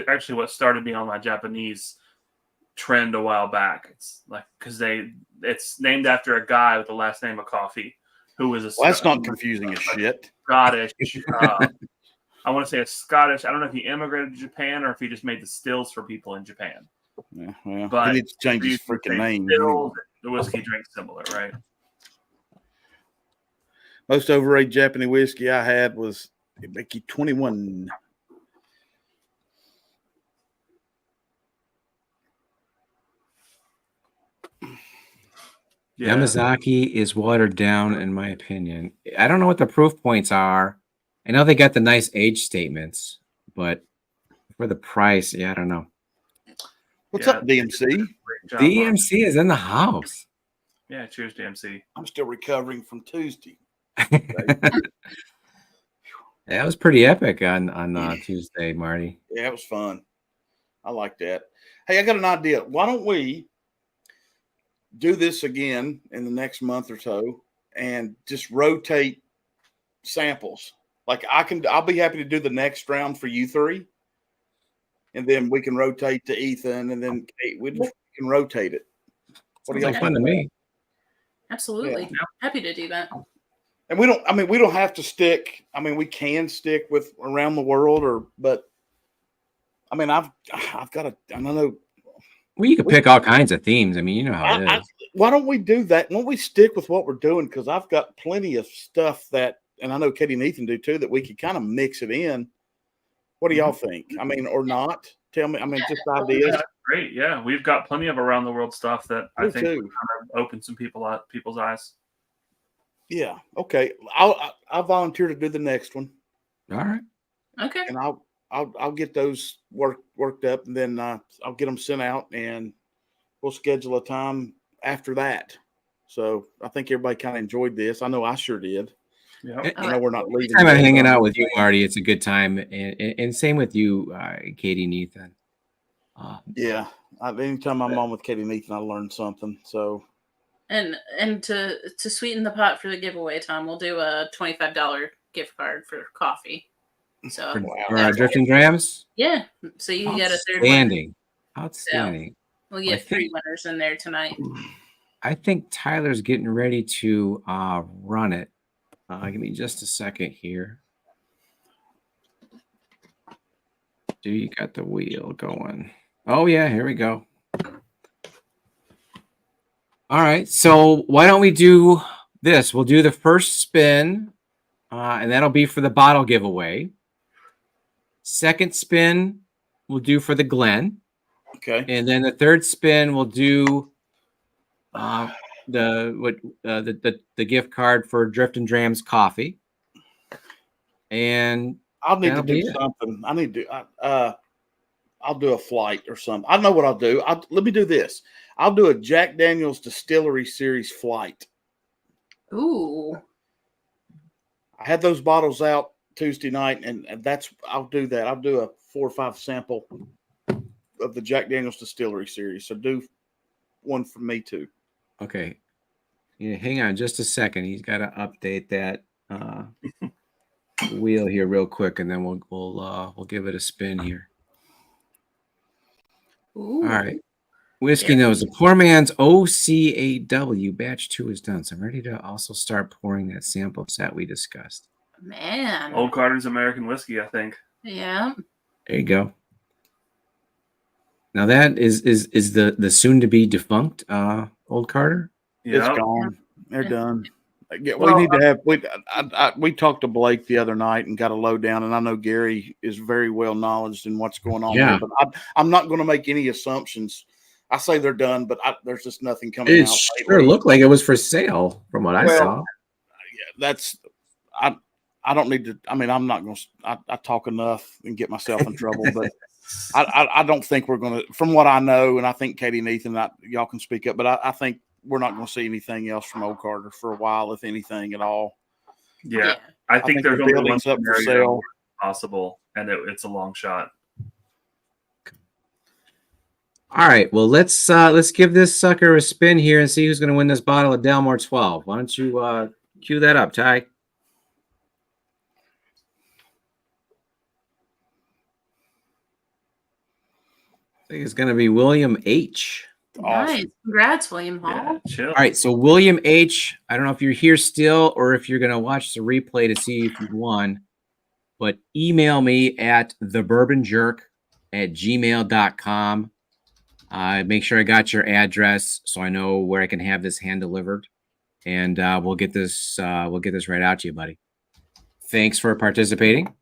actually what started me on my Japanese trend a while back. It's like because it's named after a guy with the last name of Coffee, who was a Well, that's not confusing as shit. Scottish. I want to say a Scottish. I don't know if he immigrated to Japan or if he just made the stills for people in Japan. Yeah, well, But he needs to change his freaking name. Stills, the whiskey drinks similar, right? Most overrated Japanese whiskey I had was Mickey 21. Yeah. Yamazaki is watered down, in my opinion. I don't know what the proof points are. I know they got the nice age statements, but for the price, yeah, I don't know. What's Yeah. up, DMC? Great job, Mark. DMC is in the house. Yeah, cheers, DMC. I'm still recovering from Tuesday. That was pretty epic on Tuesday, Marty. Yeah, it was fun. I like that. Hey, I got an idea. Why don't we do this again in the next month or so and just rotate samples? Like I'll be happy to do the next round for you three. And then we can rotate to Ethan and then Kate. We can rotate it. What do Sounds y'all like fun to think? me. Absolutely. Yeah. Happy to do that. And we don't have to stick. I mean, we can stick with around the world but I mean, I've got I don't know. Well, you could pick all kinds of themes. I mean, you know how it is. Why don't we do that? Why don't we stick with what we're doing? Because I've got plenty of stuff that, and I know Katie and Ethan do too, that we could kind of mix it in. What do y'all think? I mean, or not? Tell me. I mean, just ideas. Yeah, great. Yeah, we've got plenty of around the world stuff that I Me think too. would kind of open some people's eyes. Yeah. Okay. I'll volunteer to do the next one, All right. Okay. and I'll get those worked up, and then I'll get them sent out, and we'll schedule a time after that. So I think everybody kind of enjoyed this. I know I sure did. Yeah. I know we're not leaving. Anytime I'm hanging out with you, Marty, it's a good time, and same with you, Katie and Ethan. Yeah. Anytime I'm on with Katie and Ethan, I learn something. So And to sweeten the pot for the giveaway, Tom, we'll do a $25 gift card for coffee. So For our drifting drams. yeah, so you can get a third one. Outstanding. Outstanding. We'll I get 3 think- winners in there tonight. I think Tyler's getting ready to run it. Give me just a second here. Do you got the wheel going? Oh yeah, here we go. All right, so why don't we do this? We'll do the first spin, and that'll be for the bottle giveaway. Second spin, we'll do for the Glen. Okay. And then the third spin, we'll do the gift card for Drift and Drams coffee. And I'll need to that'll do be it. something. I need to. I'll do a flight or something. I know what I'll do. Let me do this. I'll do a Jack Daniel's Distillery Series flight. Ooh. I had those bottles out Tuesday night, and I'll do that. I'll do a 4 or 5 sample of the Jack Daniel's Distillery Series. So do one for me too. Okay. Yeah, hang on just a second. He's got to update that wheel here real quick, and then we'll give it a spin here. Ooh. All right. Whiskey knows the poor man's OCAW batch 2 is done. So I'm ready to also start pouring that sample set we discussed. Man. Old Carter's American whiskey, I think. Yeah. There you go. Now that is the soon to be defunct Old Carter. It's Yeah. gone. They're done. Yeah, Well, we need to have. We talked to Blake the other night and got a lowdown, and I know Gary is very well knowledge in what's going on. Yeah. There, but I'm not going to make any assumptions. I say they're done, but there's just nothing coming It out. sure looked like it was for sale from what I saw. That's I don't need to. I mean, I'm not going to. I talk enough and get myself in trouble, but I don't think we're going to. From what I know, and I think Katie and Ethan, y'all can speak up, but I think we're not going to see anything else from Old Carter for a while, if anything at all. Yeah. I think there's the only one building's up for scenario sale. possible, and it's a long shot. All right, well let's give this sucker a spin here and see who's going to win this bottle of Dalmore 12. Why don't you cue that up, Ty? I think it's going to be William H. Nice. Awesome. Congrats, William Hall. Yeah, chill. All right, so William H. I don't know if you're here still or if you're going to watch the replay to see if you won, but email me at thebourbonjerk@gmail.com. Make sure I got your address so I know where I can have this hand delivered, and we'll get this right out to you, buddy. Thanks for participating,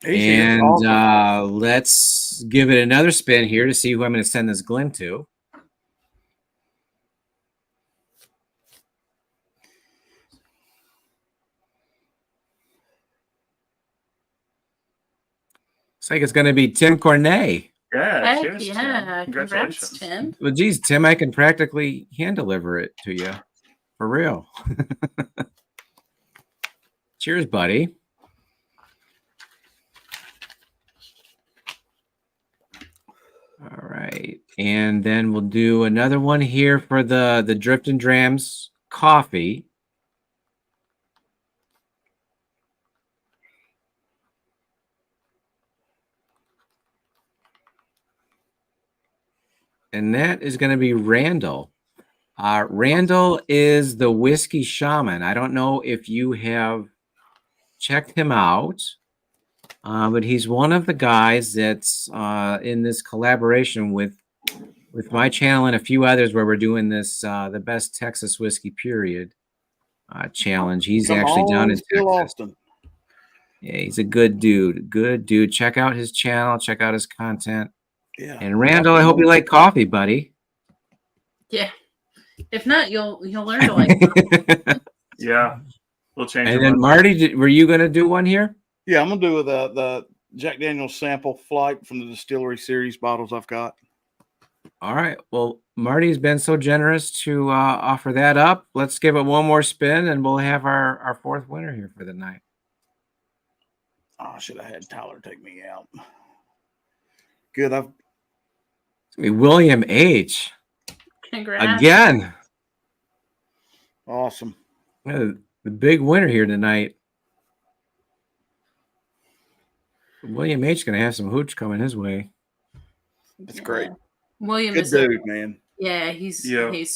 and Awesome. let's give it another spin here to see who I'm going to send this Glen to. Looks like it's going to be Tim Cornet. Yeah, Heck cheers, Tim. yeah. Congratulations. Congrats, Tim. Well, geez, Tim, I can practically hand deliver it to you. For real. Cheers, buddy. All right. And then we'll do another one here for the Drift and Drams coffee. And that is going to be Randall. Randall is the whiskey shaman. I don't know if you have checked him out, but he's one of the guys that's in this collaboration with my channel and a few others where we're doing this the best Texas whiskey period challenge. He's actually down in Texas. Austin. Yeah, he's a good dude. Good dude. Check out his channel. Check out his content. Yeah. And Randall, I hope you like coffee, buddy. Yeah. If not, you'll learn to like it. Yeah, we'll change. And then Marty, were you going to do one here? Yeah, I'm gonna do the Jack Daniel's sample flight from the Distillery Series bottles I've got. All right. Well, Marty's been so generous to offer that up. Let's give it one more spin, and we'll have our fourth winner here for the night. Oh, I should have had Tyler take me out. Good. It's gonna be William H. Congrats. Again. Awesome. The big winner here tonight. William H. Gonna have some hooch coming his way. That's great. William Good is dude, man. Yeah, he's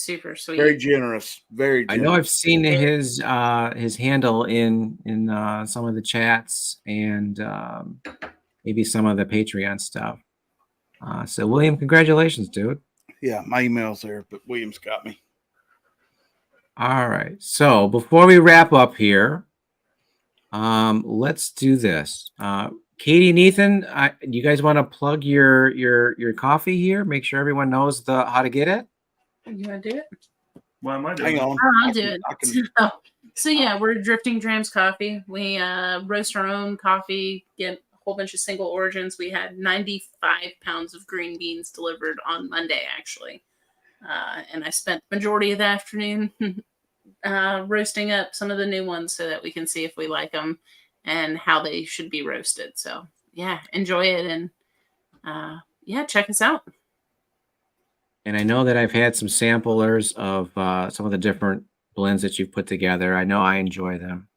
super sweet. Very generous. Very I generous. know I've seen his handle in some of the chats and maybe some of the Patreon stuff. So William, congratulations, dude. Yeah, my email's there, but William's got me. All right. So before we wrap up here, let's do this. Katie and Ethan, you guys want to plug your coffee here? Make sure everyone knows how to get it. You want to do it? Why am I doing Hang on. I'll do it. So yeah, we're Drifting Drams Coffee. We roast our own coffee, get a whole bunch of single origins. We had 95 pounds of green beans delivered on Monday, actually. And I spent the majority of the afternoon roasting up some of the new ones so that we can see if we like them and how they should be roasted. So yeah, enjoy it and yeah, check us out. And I know that I've had some samplers of some of the different blends that you've put together. I know I enjoy them.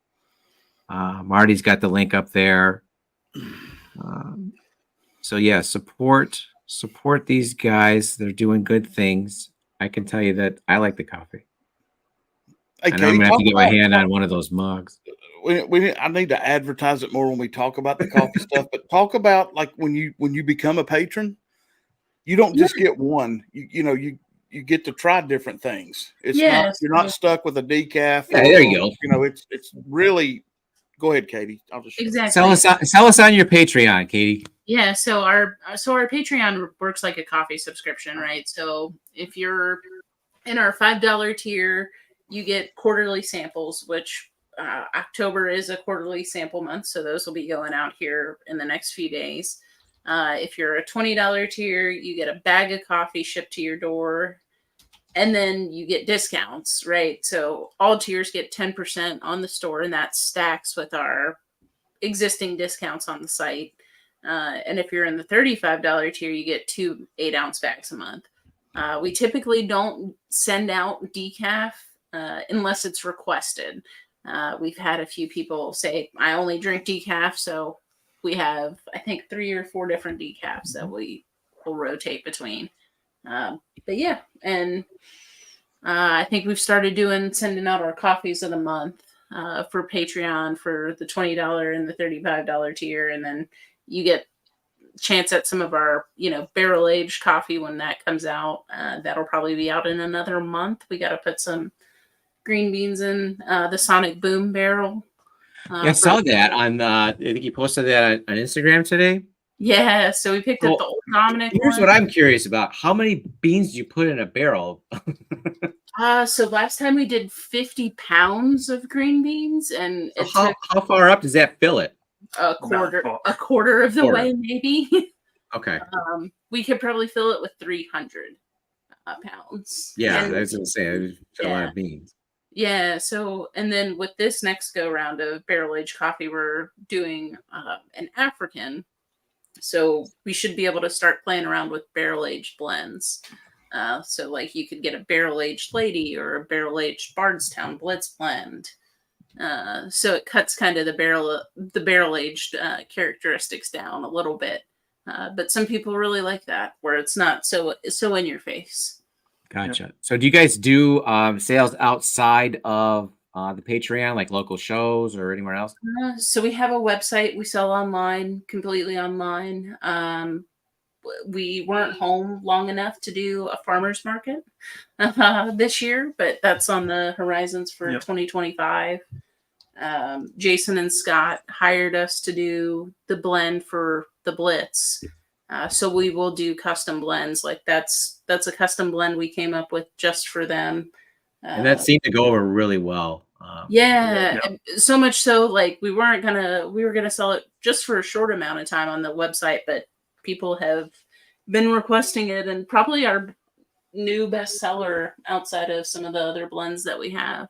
Marty's got the link up there. So yeah, support these guys. They're doing good things. I can tell you that I like the coffee. Hey, I know I'm gonna have to get my hand on one of those mugs. I need to advertise it more when we talk about the coffee stuff, but talk about like when you become a patron, you don't just get one. You get to try different things. It's not you're not stuck with a decaf. Yeah, there you go. You know, it's really. Go ahead, Katie. I'll just exactly sell us on your Patreon, Katie. Yeah, so our Patreon works like a coffee subscription, right? So if you're in our $5 tier, you get quarterly samples, which October is a quarterly sample month, so those will be going out here in the next few days. If you're a $20 tier, you get a bag of coffee shipped to your door, and then you get discounts, right? So all tiers get 10% on the store, and that stacks with our existing discounts on the site. And if you're in the $35 tier, you get 2 8-ounce bags a month. We typically don't send out decaf unless it's requested. We've had a few people say, I only drink decaf, so we have, I think, 3 or 4 different decafs that we will rotate between. But yeah, and I think we've started sending out our coffees of the month for Patreon for the $20 and the $35 tier, and then you get a chance at some of our, barrel aged coffee when that comes out. That'll probably be out in another month. We got to put some green beans in the Sonic Boom barrel. Yeah, I saw that on. I think you posted that on Instagram today. Yeah, so we picked up the Old Dominic. Here's what I'm curious about: how many beans do you put in a barrel? So last time we did 50 pounds of green beans, and so how far up does that fill it? A quarter of the way, maybe. Okay. We could probably fill it with 300 pounds. Yeah, I was going to say, I a lot of beans. Yeah, so, and then with this next go round of barrel aged coffee, we're doing an African. So we should be able to start playing around with barrel aged blends. So like you could get a barrel aged lady or a barrel aged Bardstown Blitz blend. So it cuts kind of the barrel aged characteristics down a little bit. But some people really like that, where it's not so in your face. Gotcha. So do you guys do sales outside of the Patreon, like local shows or anywhere else? So we have a website. We sell online, completely online. We weren't home long enough to do a farmer's market this year, but that's on the horizons for 2025. Jason and Scott hired us to do the blend for the Blitz. So we will do custom blends. Like that's a custom blend we came up with just for them. And that seemed to go over really well. So much so, like we were gonna sell it just for a short amount of time on the website, but people have been requesting it, and probably our new bestseller outside of some of the other blends that we have.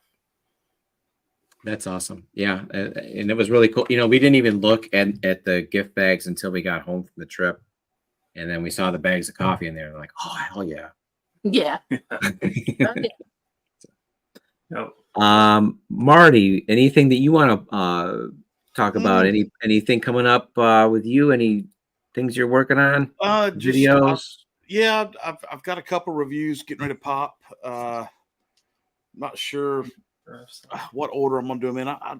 That's awesome. Yeah, and it was really cool. We didn't even look at the gift bags until we got home from the trip, and then we saw the bags of coffee in there. Like, oh hell yeah! Yeah. Marty, anything that you want to talk about? Anything coming up with you? Any things you're working on? Videos? Yeah, I've got a couple reviews getting ready to pop. Not sure what order I'm gonna do them in. I've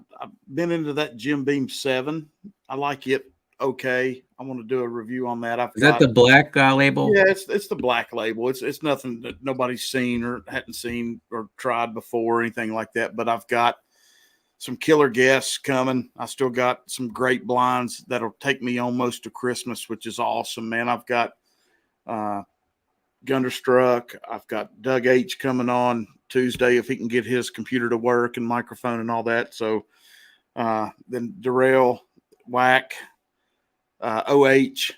been into that Jim Beam 7. I like it. Okay, I want to do a review on that. Is that the black label? Yeah, it's the black label. It's nothing that nobody's seen or hadn't seen or tried before or anything like that. But I've got some killer guests coming. I still got some great blinds that'll take me almost to Christmas, which is awesome, man. I've got Gunderstruck. I've got Doug H coming on Tuesday if he can get his computer to work and microphone and all that. So then Darrell, Whack, OH,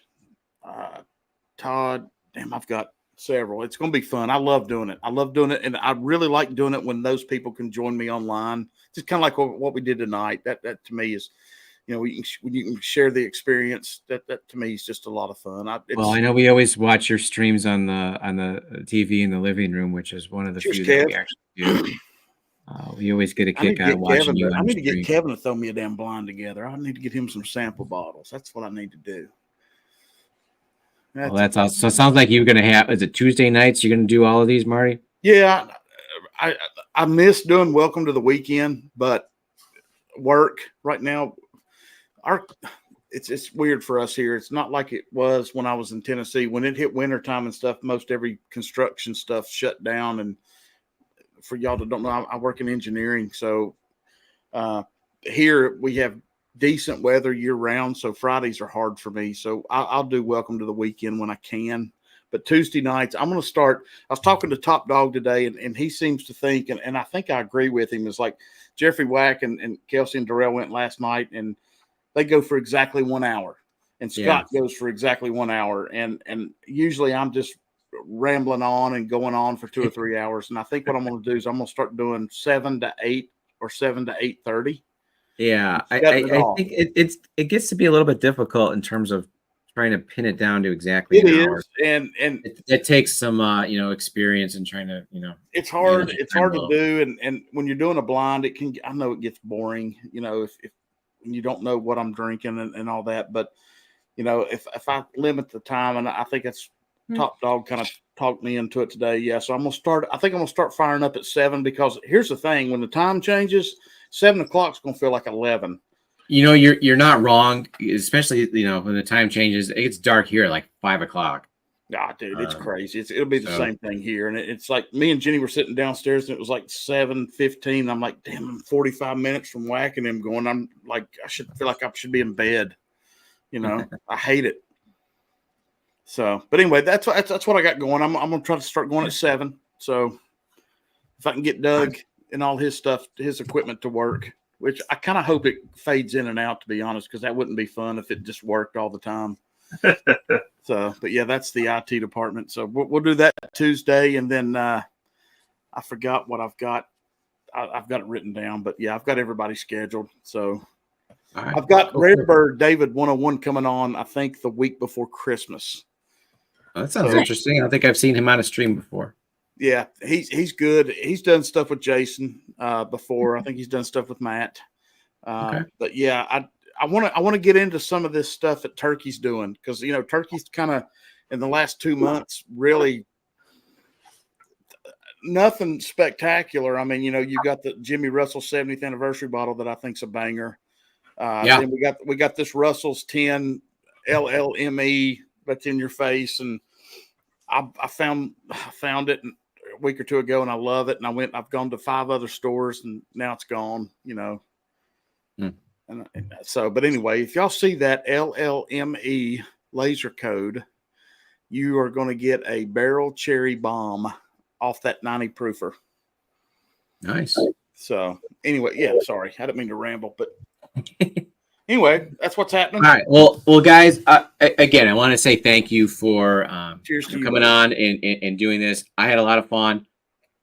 Todd. Damn, I've got several. It's going to be fun. I love doing it. And I really like doing it when those people can join me online. Just kind of like what we did tonight. That to me is, when you can share the experience. That to me is just a lot of fun. I know we always watch your streams on the TV in the living room, which is one of the few that we actually do. We always get a kick out of watching you. I need to get Kevin to throw me a damn blind together. I need to get him some sample bottles. That's what I need to do. That's awesome. So it sounds like you're going to have, is it Tuesday nights? You're going to do all of these, Marty? Yeah. I miss doing Welcome to the Weekend, but work right now, it's weird for us here. It's not like it was when I was in Tennessee. When it hit wintertime and stuff, most every construction stuff shut down. And for y'all that don't know, I work in engineering. So here we have decent weather year round. So Fridays are hard for me. So I'll do Welcome to the Weekend when I can. But Tuesday nights, I'm going to start. I was talking to Top Dog today, and he seems to think, and I think I agree with him, is like Jeffrey Wack and Kelsey and Darrell went last night, and they go for exactly 1 hour. And Scott goes for exactly 1 hour. And usually I'm just rambling on and going on for 2 or 3 hours. And I think what I'm going to do is I'm going to start doing 7 to 8 or 7 to 8:30. Yeah, I think it gets to be a little bit difficult in terms of trying to pin it down to exactly an hour. And it takes some experience in trying to it's hard. It's hard to do, and when you're doing a blind, I know it gets boring. If you don't know what I'm drinking and all that, but if I limit the time, and I think that's Top Dog kind of talked me into it today. Yeah, so I think I'm gonna start firing up at 7, because here's the thing: when the time changes, 7 o'clock is gonna feel like 11. You're not wrong, especially when the time changes. It gets dark here at like 5 o'clock. Nah, dude, it's crazy. It'll be the same thing here, and it's like me and Jenny were sitting downstairs, and it was like 7:15. I'm like, damn, I'm 45 minutes from whacking him. Going, I'm like, I should feel like I should be in bed. I hate it. So, but anyway, that's what I got going. I'm gonna try to start going at 7. So, if I can get Doug and all his stuff, his equipment to work, which I kind of hope it fades in and out, to be honest, because that wouldn't be fun if it just worked all the time. So, but yeah, that's the IT department. So we'll do that Tuesday, and then I forgot what I've got. I've got it written down, but yeah, I've got everybody scheduled. So right. I've got Redbird David 101 coming on, I think, the week before Christmas. Oh, that sounds interesting. I don't think I've seen him on a stream before. Yeah, he's good. He's done stuff with Jason before. I think he's done stuff with Matt. Okay. But yeah, I want to get into some of this stuff that Turkey's doing, because Turkey's kind of in the last 2 months really nothing spectacular. I mean, you got the Jimmy Russell 70th anniversary bottle that I think's a banger. Then we got this Russell's 10 LLME that's in your face, and I found it a week or two ago, and I love it. And I've gone to 5 other stores, and now it's gone. And so, but anyway, if y'all see that LLME laser code, you are going to get a barrel cherry bomb off that 90 proofer. Nice. So anyway, yeah, sorry, I didn't mean to ramble, but anyway, that's what's happening. All right. Well, guys, again, I want to say thank you for cheers to coming on and doing this. I had a lot of fun.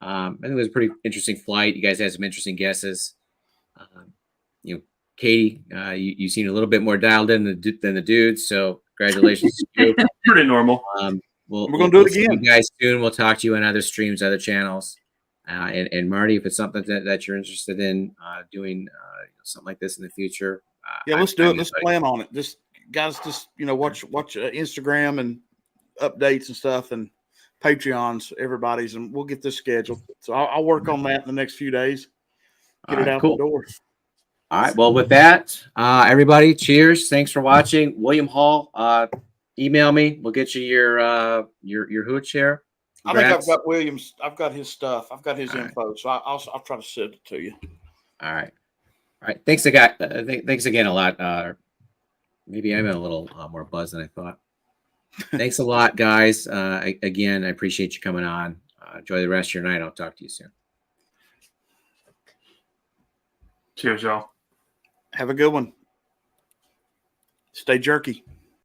I think it was a pretty interesting flight. You guys had some interesting guesses. Katie, you seem a little bit more dialed in than the dudes, so congratulations to you. Pretty normal. We're going to do it again. See you guys soon. We'll talk to you on other streams, other channels. And Marty, if it's something that you're interested in doing something like this in the future. Yeah, let's do it. Let's plan on it. Just guys, watch Instagram and updates and stuff and Patreons, everybody's, and we'll get this scheduled. So I'll work on that in the next few days. Get it out the door. All right. Well, with that, everybody, cheers. Thanks for watching. William Hall, email me. We'll get you your hooch here. Congrats. I think I've got Williams. I've got his stuff. I've got his info. Right. So I'll try to send it to you. All right. All right. Thanks again. Thanks again a lot. Maybe I'm a little more buzz than I thought. Thanks a lot, guys. Again, I appreciate you coming on. Enjoy the rest of your night. I'll talk to you soon. Cheers, y'all. Have a good one. Stay jerky.